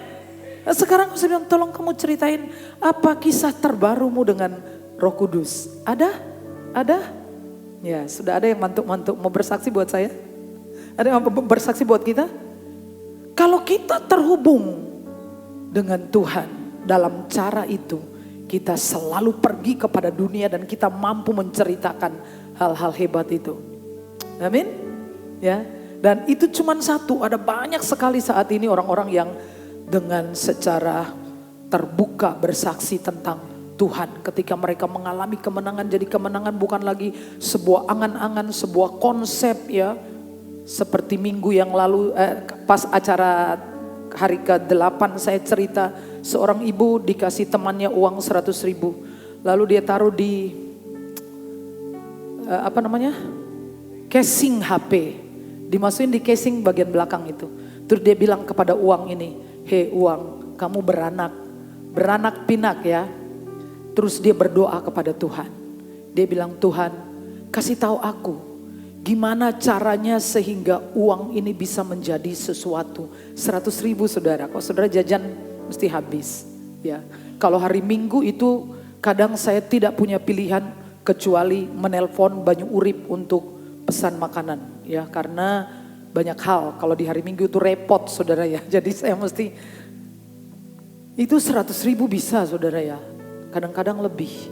Nah, sekarang saya bilang tolong kamu ceritain apa kisah terbarumu dengan Roh Kudus. Ada? Ada? Ya, sudah ada yang mantuk-mantuk mau bersaksi buat saya? Ada yang bersaksi buat kita? Kalau kita terhubung dengan Tuhan dalam cara itu, kita selalu pergi kepada dunia dan kita mampu menceritakan hal-hal hebat itu. Amin. Ya. Dan itu cuma satu, ada banyak sekali saat ini orang-orang yang dengan secara terbuka bersaksi tentang Tuhan. Ketika mereka mengalami kemenangan, jadi kemenangan bukan lagi sebuah angan-angan, sebuah konsep ya. Seperti minggu yang lalu pas acara hari ke-8 saya cerita seorang ibu dikasih temannya uang 100.000. Lalu dia taruh di casing HP. Dimasukin di casing bagian belakang itu. Terus dia bilang kepada uang ini, "Hei uang, kamu beranak pinak ya." Terus dia berdoa kepada Tuhan. Dia bilang, "Tuhan, kasih tahu aku gimana caranya sehingga uang ini bisa menjadi sesuatu." 100.000 saudara, kalau saudara jajan mesti habis ya. Kalau hari Minggu itu kadang saya tidak punya pilihan kecuali menelpon Banyu Urip untuk pesan makanan ya. Karena banyak hal kalau di hari Minggu itu repot saudara ya. Jadi saya mesti, itu 100.000 bisa saudara ya. Kadang-kadang lebih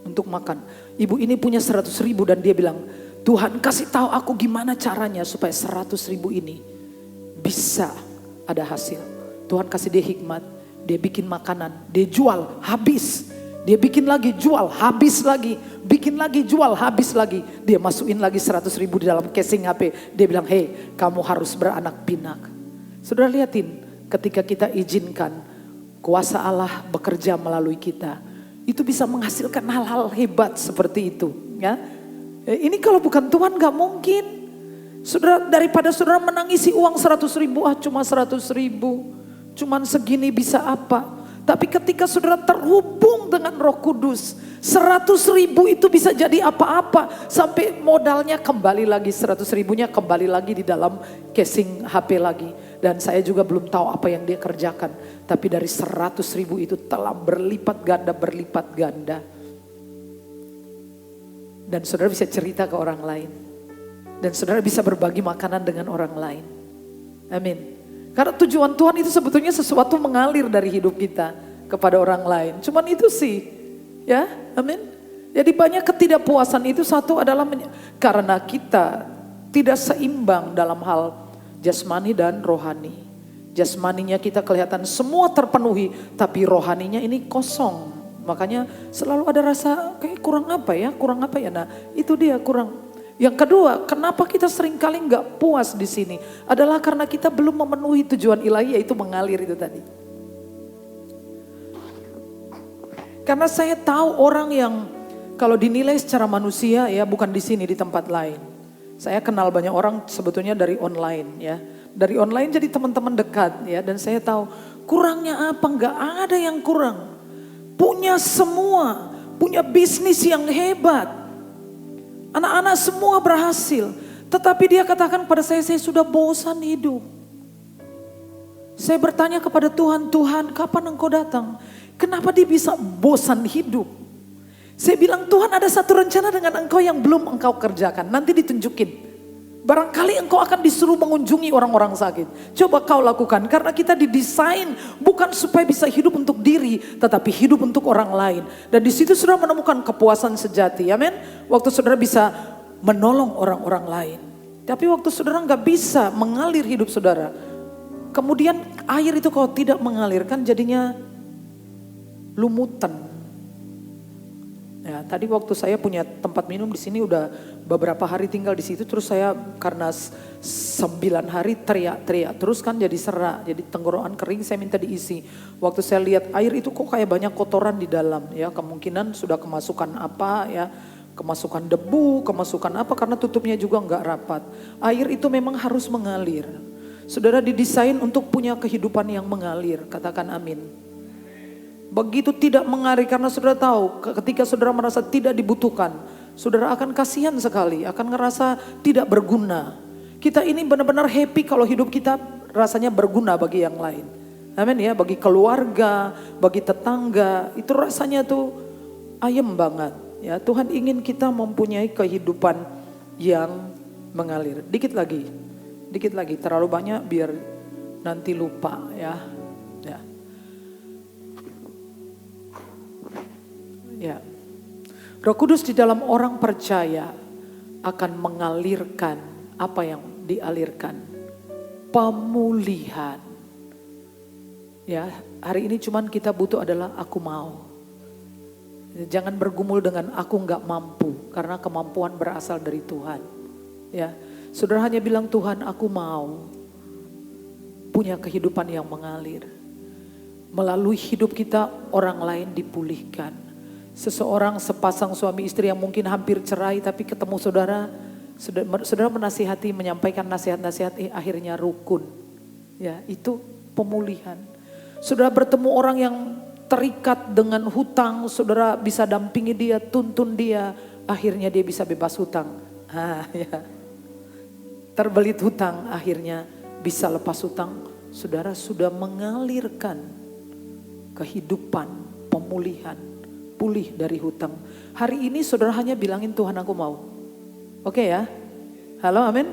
untuk makan. Ibu ini punya 100.000 dan dia bilang, "Tuhan kasih tahu aku gimana caranya supaya 100.000 ini bisa ada hasil. Tuhan kasih dia hikmat, dia bikin makanan, dia jual, habis. Dia bikin lagi, jual, habis lagi. Bikin lagi, jual, habis lagi. Dia masukin lagi 100 ribu di dalam casing HP. Dia bilang, hey, kamu harus beranak pinak. Saudara lihatin, ketika kita izinkan kuasa Allah bekerja melalui kita, itu bisa menghasilkan hal-hal hebat seperti itu. Ya, ini kalau bukan Tuhan gak mungkin. Saudara, daripada saudara menangisi uang 100 ribu, cuma 100 ribu. Cuman segini bisa apa? Tapi ketika saudara terhubung dengan Roh Kudus, 100 ribu itu bisa jadi apa-apa. Sampai modalnya kembali lagi, 100 ribunya kembali lagi di dalam casing HP lagi. Dan saya juga belum tahu apa yang dia kerjakan. Tapi dari 100 ribu itu telah berlipat ganda. Dan saudara bisa cerita ke orang lain. Dan saudara bisa berbagi makanan dengan orang lain. Amin. Karena tujuan Tuhan itu sebetulnya sesuatu mengalir dari hidup kita kepada orang lain. Cuman itu sih, ya, amin. Jadi banyak ketidakpuasan itu satu adalah karena kita tidak seimbang dalam hal jasmani dan rohani. Jasmaninya kita kelihatan semua terpenuhi, tapi rohaninya ini kosong. Makanya selalu ada rasa kayak kurang apa ya. Nah itu dia kurang. Yang kedua, kenapa kita seringkali nggak puas di sini? Adalah karena kita belum memenuhi tujuan ilahi, yaitu mengalir itu tadi. Karena saya tahu orang yang kalau dinilai secara manusia ya bukan di sini, di tempat lain. Saya kenal banyak orang sebetulnya dari online ya. Dari online jadi teman-teman dekat ya. Dan saya tahu kurangnya apa, nggak ada yang kurang. Punya semua, punya bisnis yang hebat. Anak-anak semua berhasil. Tetapi dia katakan pada saya sudah bosan hidup. Saya bertanya kepada Tuhan, Tuhan kapan engkau datang? Kenapa dia bisa bosan hidup? Saya bilang Tuhan ada satu rencana dengan engkau yang belum engkau kerjakan. Nanti ditunjukin. Barangkali engkau akan disuruh mengunjungi orang-orang sakit. Coba kau lakukan. Karena kita didesain bukan supaya bisa hidup untuk diri. Tetapi hidup untuk orang lain. Dan di situ saudara menemukan kepuasan sejati. Amin. Waktu saudara bisa menolong orang-orang lain. Tapi waktu saudara gak bisa mengalir hidup saudara. Kemudian air itu kalau tidak mengalirkan jadinya lumutan. Ya, tadi waktu saya punya tempat minum di sini udah beberapa hari tinggal di situ, terus saya karena 9 hari teriak-teriak terus kan jadi serak, jadi tenggorokan kering, saya minta diisi. Waktu saya lihat air itu kok kayak banyak kotoran di dalam, ya kemungkinan sudah kemasukan apa ya, kemasukan debu, kemasukan apa karena tutupnya juga nggak rapat. Air itu memang harus mengalir. Saudara didesain untuk punya kehidupan yang mengalir, katakan amin. Begitu tidak mengalir karena saudara tahu ketika saudara merasa tidak dibutuhkan, saudara akan kasihan sekali, akan ngerasa tidak berguna. Kita ini benar-benar happy kalau hidup kita rasanya berguna bagi yang lain. Amin ya, bagi keluarga, bagi tetangga, itu rasanya tuh ayem banget. Ya, Tuhan ingin kita mempunyai kehidupan yang mengalir. Dikit lagi, terlalu banyak biar nanti lupa ya. Ya, Roh Kudus di dalam orang percaya akan mengalirkan apa yang dialirkan. Pemulihan. Ya, hari ini cuman kita butuh adalah aku mau. Jangan bergumul dengan aku nggak mampu, karena kemampuan berasal dari Tuhan. Ya, saudara hanya bilang Tuhan aku mau punya kehidupan yang mengalir. Melalui hidup kita orang lain dipulihkan. Seseorang sepasang suami istri yang mungkin hampir cerai tapi ketemu saudara menasihati, menyampaikan nasihat-nasihat, akhirnya rukun. Ya, itu pemulihan. Saudara bertemu orang yang terikat dengan hutang, saudara bisa dampingi dia, tuntun dia, akhirnya dia bisa bebas hutang. Ya. Terbelit hutang, akhirnya bisa lepas hutang. Saudara sudah mengalirkan kehidupan pemulihan. Pulih dari hutang. Hari ini saudara hanya bilangin Tuhan aku mau. Oke ya? Halo, amin?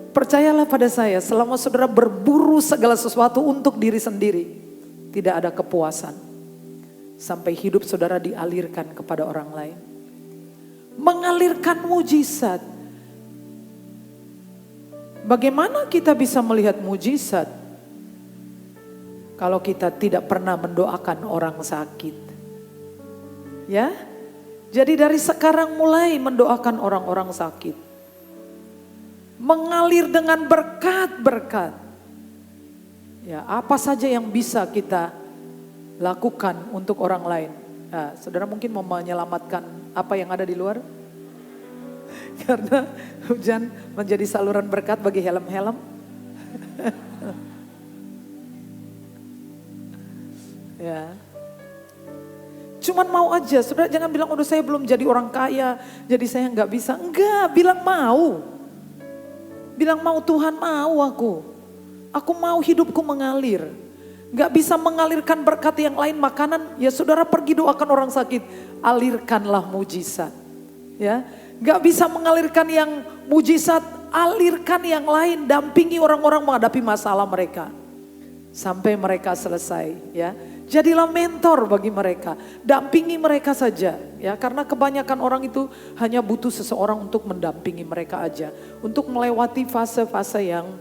Percayalah pada saya, selama saudara berburu segala sesuatu untuk diri sendiri, tidak ada kepuasan. Sampai hidup saudara dialirkan kepada orang lain. Mengalirkan mujizat. Bagaimana kita bisa melihat mujizat kalau kita tidak pernah mendoakan orang sakit? Ya, jadi dari sekarang mulai mendoakan orang-orang sakit. Mengalir dengan berkat-berkat. Ya, apa saja yang bisa kita lakukan untuk orang lain. Nah, saudara mungkin mau menyelamatkan apa yang ada di luar? Karena hujan menjadi saluran berkat bagi helm-helm. Ya. Cuman mau aja, saudara jangan bilang, udah saya belum jadi orang kaya, jadi saya nggak bisa. Enggak, bilang mau. Bilang mau, Tuhan mau aku. Aku mau hidupku mengalir. Gak bisa mengalirkan berkat yang lain, makanan, ya saudara pergi doakan orang sakit. Alirkanlah mujizat. Ya, gak bisa mengalirkan yang mujizat, alirkan yang lain. Dampingi orang-orang menghadapi masalah mereka. Sampai mereka selesai. Ya, jadilah mentor bagi mereka. Dampingi mereka saja. Ya, karena kebanyakan orang itu hanya butuh seseorang untuk mendampingi mereka aja. Untuk melewati fase-fase yang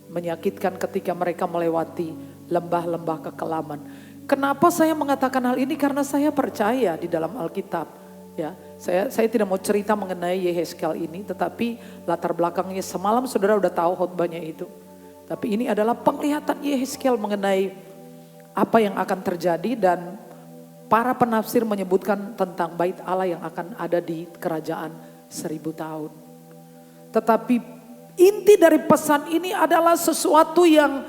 menyakitkan ketika mereka melewati lembah-lembah kekelaman. Kenapa saya mengatakan hal ini? Karena saya percaya di dalam Alkitab. Ya, saya tidak mau cerita mengenai Yehezkiel ini, tetapi latar belakangnya semalam saudara udah tahu khotbahnya itu. Tapi ini adalah penglihatan Yehezkiel mengenai apa yang akan terjadi, dan para penafsir menyebutkan tentang bait Allah yang akan ada di kerajaan 1000 tahun. Tetapi inti dari pesan ini adalah sesuatu yang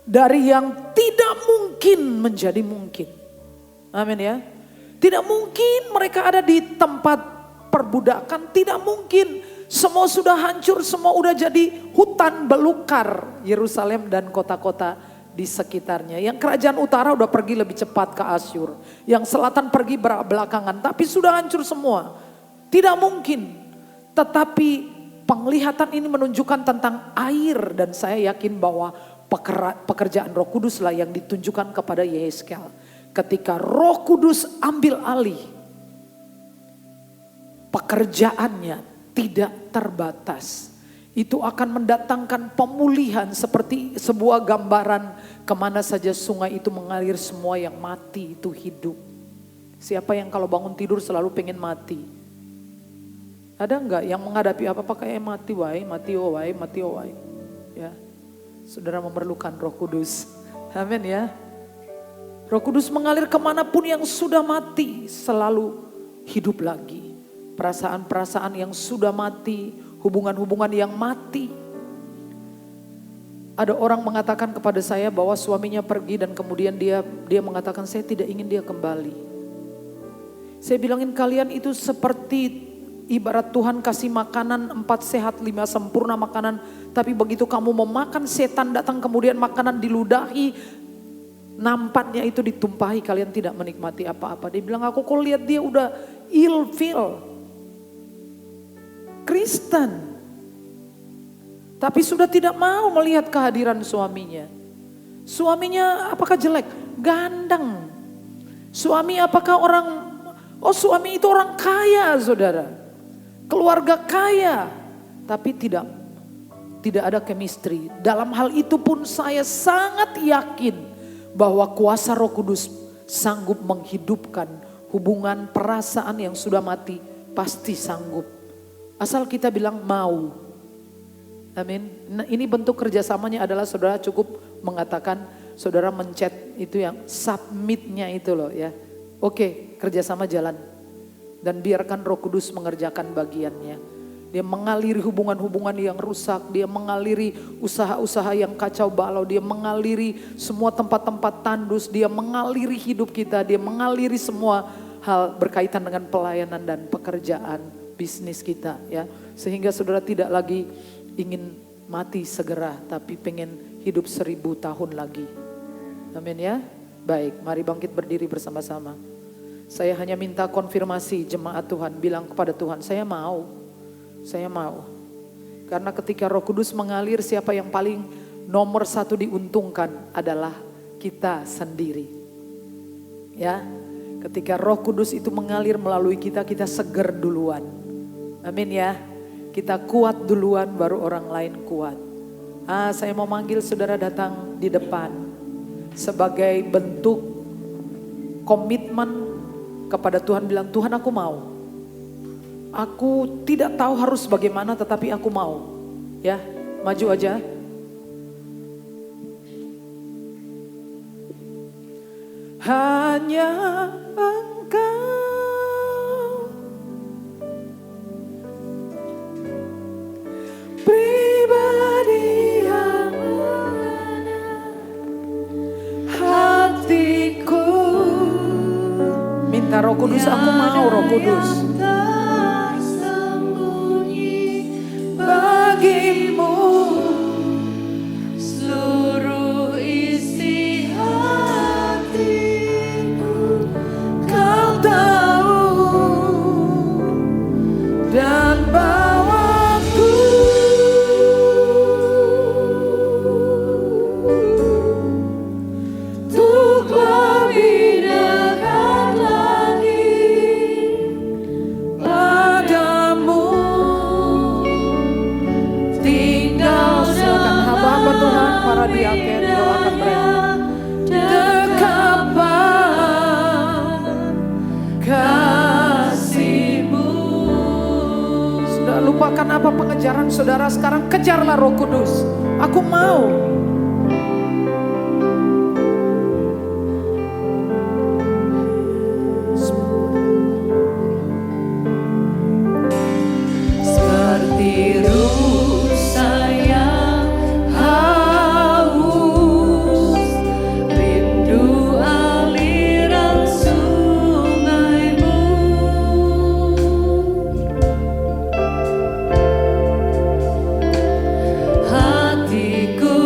dari yang tidak mungkin menjadi mungkin. Amin ya. Tidak mungkin mereka ada di tempat perbudakan. Tidak mungkin semua sudah hancur, semua udah jadi hutan belukar Yerusalem dan kota-kota di sekitarnya. Yang kerajaan utara udah pergi lebih cepat ke Asyur. Yang selatan pergi belakangan, tapi sudah hancur semua. Tidak mungkin. Tetapi penglihatan ini menunjukkan tentang air, dan saya yakin bahwa pekerjaan Roh Kudus lah yang ditunjukkan kepada Yehezkiel. Ketika Roh Kudus ambil alih, pekerjaannya tidak terbatas. Itu akan mendatangkan pemulihan seperti sebuah gambaran kemana saja sungai itu mengalir, semua yang mati itu hidup. Siapa yang kalau bangun tidur selalu pengen mati? Ada enggak yang menghadapi apa-apa kayak mati wae, mati wae, mati wae. Ya. Saudara memerlukan Roh Kudus. Amin ya. Roh Kudus mengalir kemanapun yang sudah mati, selalu hidup lagi. Perasaan-perasaan yang sudah mati, hubungan-hubungan yang mati. Ada orang mengatakan kepada saya bahwa suaminya pergi dan kemudian dia mengatakan, saya tidak ingin dia kembali. Saya bilangin, kalian itu seperti ibarat Tuhan kasih makanan 4 sehat 5 sempurna makanan. Tapi begitu kamu memakan, setan datang kemudian makanan diludahi, nampannya itu ditumpahi, kalian tidak menikmati apa-apa. Dia bilang, aku kok lihat dia udah ilfil. Kristen. Tapi sudah tidak mau melihat kehadiran suaminya. Suaminya apakah jelek? Ganteng. Suami apakah orang, suami itu orang kaya saudara. Keluarga kaya. Tapi tidak ada chemistry. Dalam hal itu pun saya sangat yakin bahwa kuasa Roh Kudus sanggup menghidupkan hubungan perasaan yang sudah mati. Pasti sanggup. Asal kita bilang mau. Amin. Nah, ini bentuk kerjasamanya adalah saudara cukup mengatakan, saudara mencet itu yang submitnya itu loh ya. Oke, kerjasama jalan. Dan biarkan Roh Kudus mengerjakan bagiannya. Dia mengaliri hubungan-hubungan yang rusak. Dia mengaliri usaha-usaha yang kacau balau. Dia mengaliri semua tempat-tempat tandus. Dia mengaliri hidup kita. Dia mengaliri semua hal berkaitan dengan pelayanan dan pekerjaan bisnis kita ya. Sehingga saudara tidak lagi ingin mati segera, tapi pengen hidup 1000 tahun lagi. Amin ya. Baik, mari bangkit berdiri bersama-sama. Saya hanya minta konfirmasi jemaat Tuhan, bilang kepada Tuhan, saya mau. Saya mau. Karena ketika Roh Kudus mengalir, siapa yang paling nomor 1 diuntungkan adalah kita sendiri. Ya, ketika Roh Kudus itu mengalir melalui kita, kita seger duluan. Amin ya. Kita kuat duluan baru orang lain kuat. Saya mau manggil saudara datang di depan sebagai bentuk komitmen kepada Tuhan, bilang Tuhan aku mau. Aku tidak tahu harus bagaimana tetapi aku mau. Ya, maju aja. Hanya Engkau pribadi yang ada hatiku. Minta Roh Kudus, aku mau Roh Kudus. Bagimu Seluruh isi hatiku Kau tahu dan bawaku untuk lebih dekat lagi padamu. Tinggal silakan hamba-hamba Tuhan, para diaken doakan mereka. Dekapan kasih-Mu. Sudah lupakan apa pengejaran saudara, sekarang kejarlah Roh Kudus. Aku mau. seperti rusa yang haus, rindu aliran sungai-Mu. Hatiku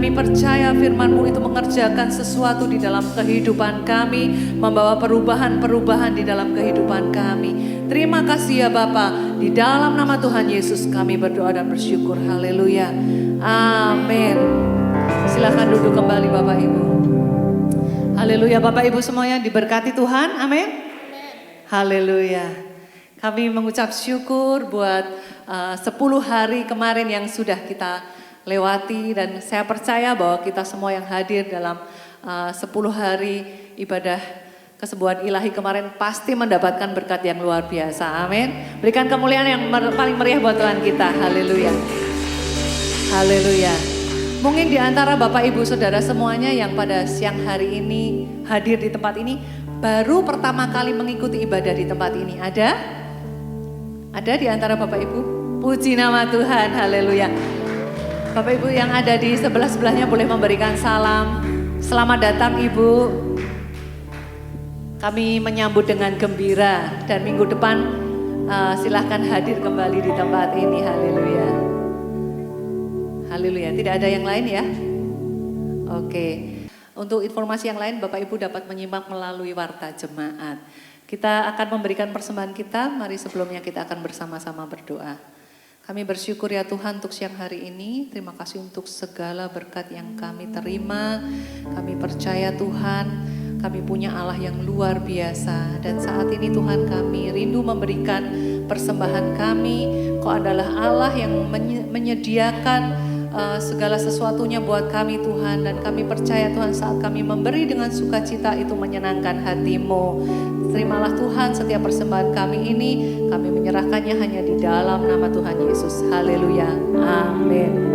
kami percaya firman-Mu itu mengerjakan sesuatu di dalam kehidupan kami, membawa perubahan-perubahan di dalam kehidupan kami. Terima kasih ya Bapa. Di dalam nama Tuhan Yesus kami berdoa dan bersyukur. Haleluya. Amin. Silakan duduk kembali Bapak Ibu. Haleluya, Bapak Ibu semuanya diberkati Tuhan. Amin. Haleluya. Kami mengucap syukur buat 10 hari kemarin yang sudah kita lewati, dan saya percaya bahwa kita semua yang hadir dalam 10 hari ibadah kesembuhan ilahi kemarin pasti mendapatkan berkat yang luar biasa. Amin. Berikan kemuliaan yang paling meriah buat Tuhan kita. Haleluya. Haleluya. Mungkin di antara Bapak Ibu Saudara semuanya yang pada siang hari ini hadir di tempat ini baru pertama kali mengikuti ibadah di tempat ini. Ada? Ada di antara Bapak Ibu? Puji nama Tuhan, haleluya. Bapak Ibu yang ada di sebelah-sebelahnya boleh memberikan salam. Selamat datang Ibu. Kami menyambut dengan gembira, dan minggu depan silahkan hadir kembali di tempat ini, haleluya. Haleluya, tidak ada yang lain ya? Oke, untuk informasi yang lain Bapak Ibu dapat menyimak melalui Warta Jemaat. Kita akan memberikan persembahan kita, mari sebelumnya kita akan bersama-sama berdoa. Kami bersyukur ya Tuhan untuk siang hari ini, terima kasih untuk segala berkat yang kami terima. Kami percaya Tuhan, kami punya Allah yang luar biasa, dan saat ini Tuhan kami rindu memberikan persembahan kami. Kau adalah Allah yang menyediakan segala sesuatunya buat kami Tuhan, dan kami percaya Tuhan saat kami memberi dengan sukacita itu menyenangkan hati-Mu. Terimalah Tuhan setiap persembahan kami ini, kami menyerahkannya hanya di dalam nama Tuhan Yesus. Haleluya. Amin.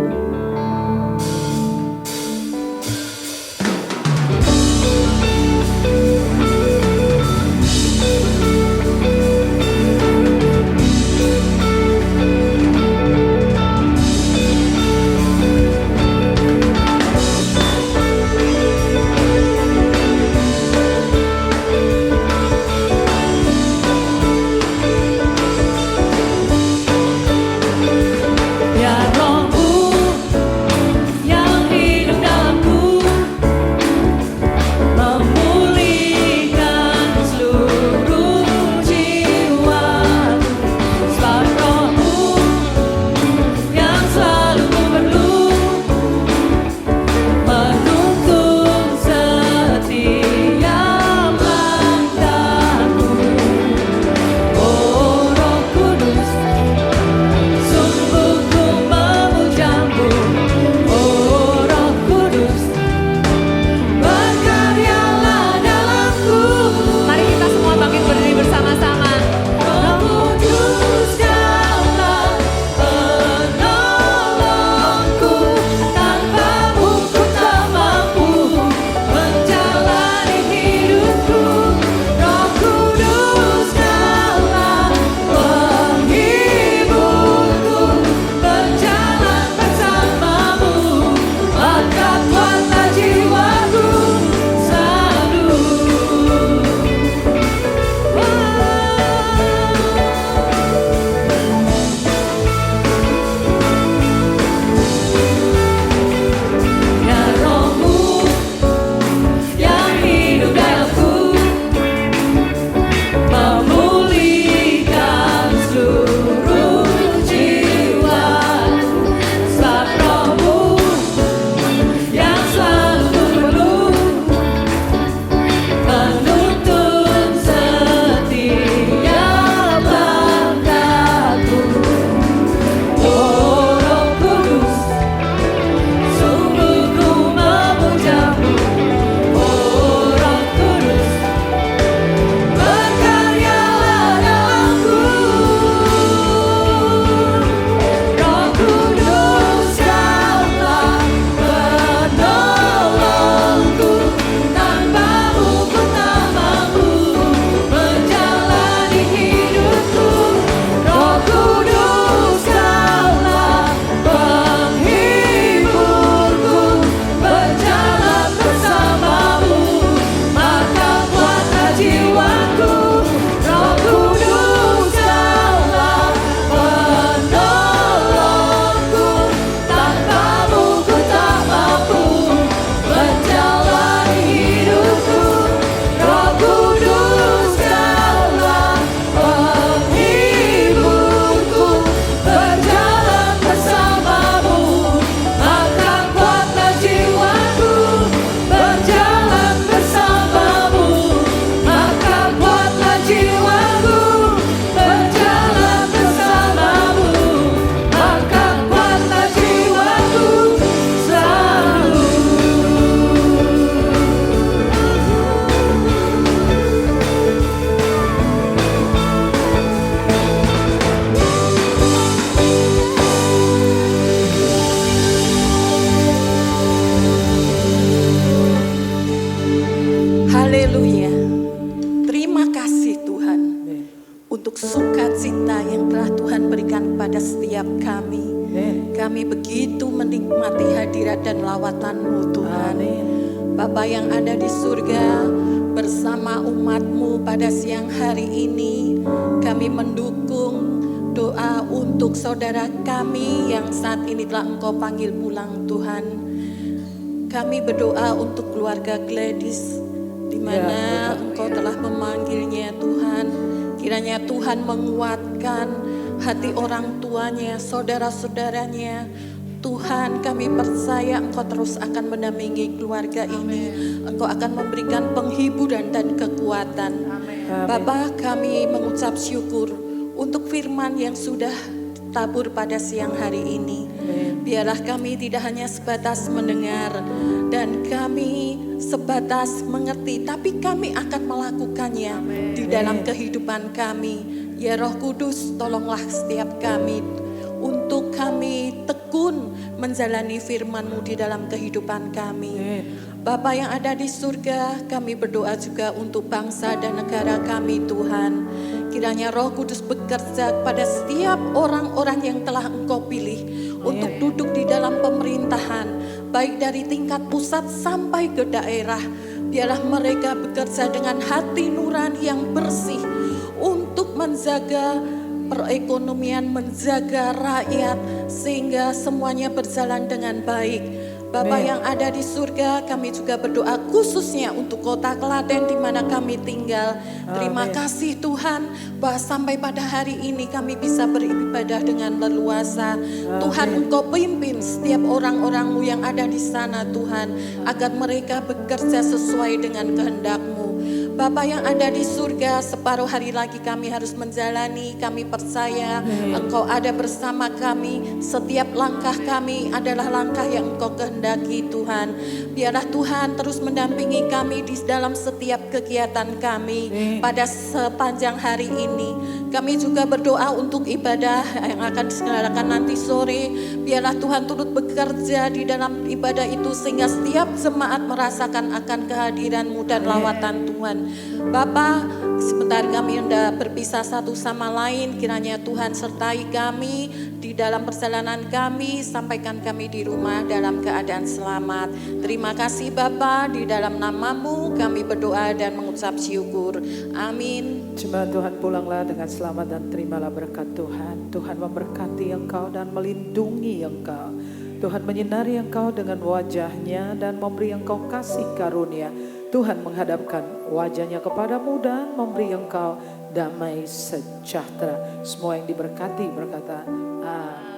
berikan pada setiap kami. Amin. Kami begitu menikmati hadirat dan lawatan-Mu Tuhan. Amin. Bapa yang ada di surga, bersama umat-Mu pada siang hari ini, kami mendukung doa untuk saudara kami yang saat ini telah Engkau panggil pulang Tuhan. Kami berdoa untuk keluarga Gladys, di mana Ya, Tuhan. Engkau telah memanggilnya Tuhan. Kiranya Tuhan menguatkan hati orang tuanya, saudara-saudaranya. Tuhan, kami percaya Engkau terus akan mendampingi keluarga ini. Engkau akan memberikan penghiburan dan kekuatan. Amin. Bapa, kami mengucap syukur untuk firman yang sudah tabur pada siang hari ini. Amin. Biarlah kami tidak hanya sebatas mendengar dan kami sebatas mengerti, tapi kami akan melakukannya di dalam kehidupan kami. Ya Roh Kudus, tolonglah setiap kami untuk kami tekun menjalani firman-Mu di dalam kehidupan kami. Amin. Bapa yang ada di surga, kami berdoa juga untuk bangsa dan negara kami Tuhan. Kiranya Roh Kudus bekerja pada setiap orang-orang yang telah Engkau pilih untuk duduk di dalam pemerintahan, baik dari tingkat pusat sampai ke daerah. Biarlah mereka bekerja dengan hati nurani yang bersih untuk menjaga perekonomian, menjaga rakyat sehingga semuanya berjalan dengan baik. Bapa yang ada di surga, kami juga berdoa khususnya untuk kota Klaten di mana kami tinggal. Terima kasih Tuhan bahwa sampai pada hari ini kami bisa beribadah dengan leluasa. Tuhan, Engkau pimpin setiap orang-orang-Mu yang ada di sana Tuhan, agar mereka bekerja sesuai dengan kehendak-Mu. Bapa yang ada di surga, separuh hari lagi kami harus menjalani. Kami percaya Engkau ada bersama kami. Setiap langkah kami adalah langkah yang Engkau kehendaki Tuhan. Biarlah Tuhan terus mendampingi kami di dalam setiap kegiatan kami pada sepanjang hari ini. Kami juga berdoa untuk ibadah yang akan diselenggarakan nanti sore. Biarlah Tuhan turut bekerja di dalam ibadah itu sehingga setiap jemaat merasakan akan kehadiran-Mu dan lawatan Tuhan. Bapa, sebentar kami hendak berpisah satu sama lain. Kiranya Tuhan sertai kami di dalam perjalanan kami, sampaikan kami di rumah dalam keadaan selamat. Terima kasih Bapa, di dalam nama-Mu kami berdoa dan mengucap syukur. Amin. Jemaat Tuhan, pulanglah dengan selamat dan terimalah berkat Tuhan. Tuhan memberkati engkau dan melindungi engkau. Tuhan menyinari engkau dengan wajahnya dan memberi engkau kasih karunia. Tuhan menghadapkan wajahnya kepadamu dan memberi engkau damai sejahtera. Semua yang diberkati berkata amin.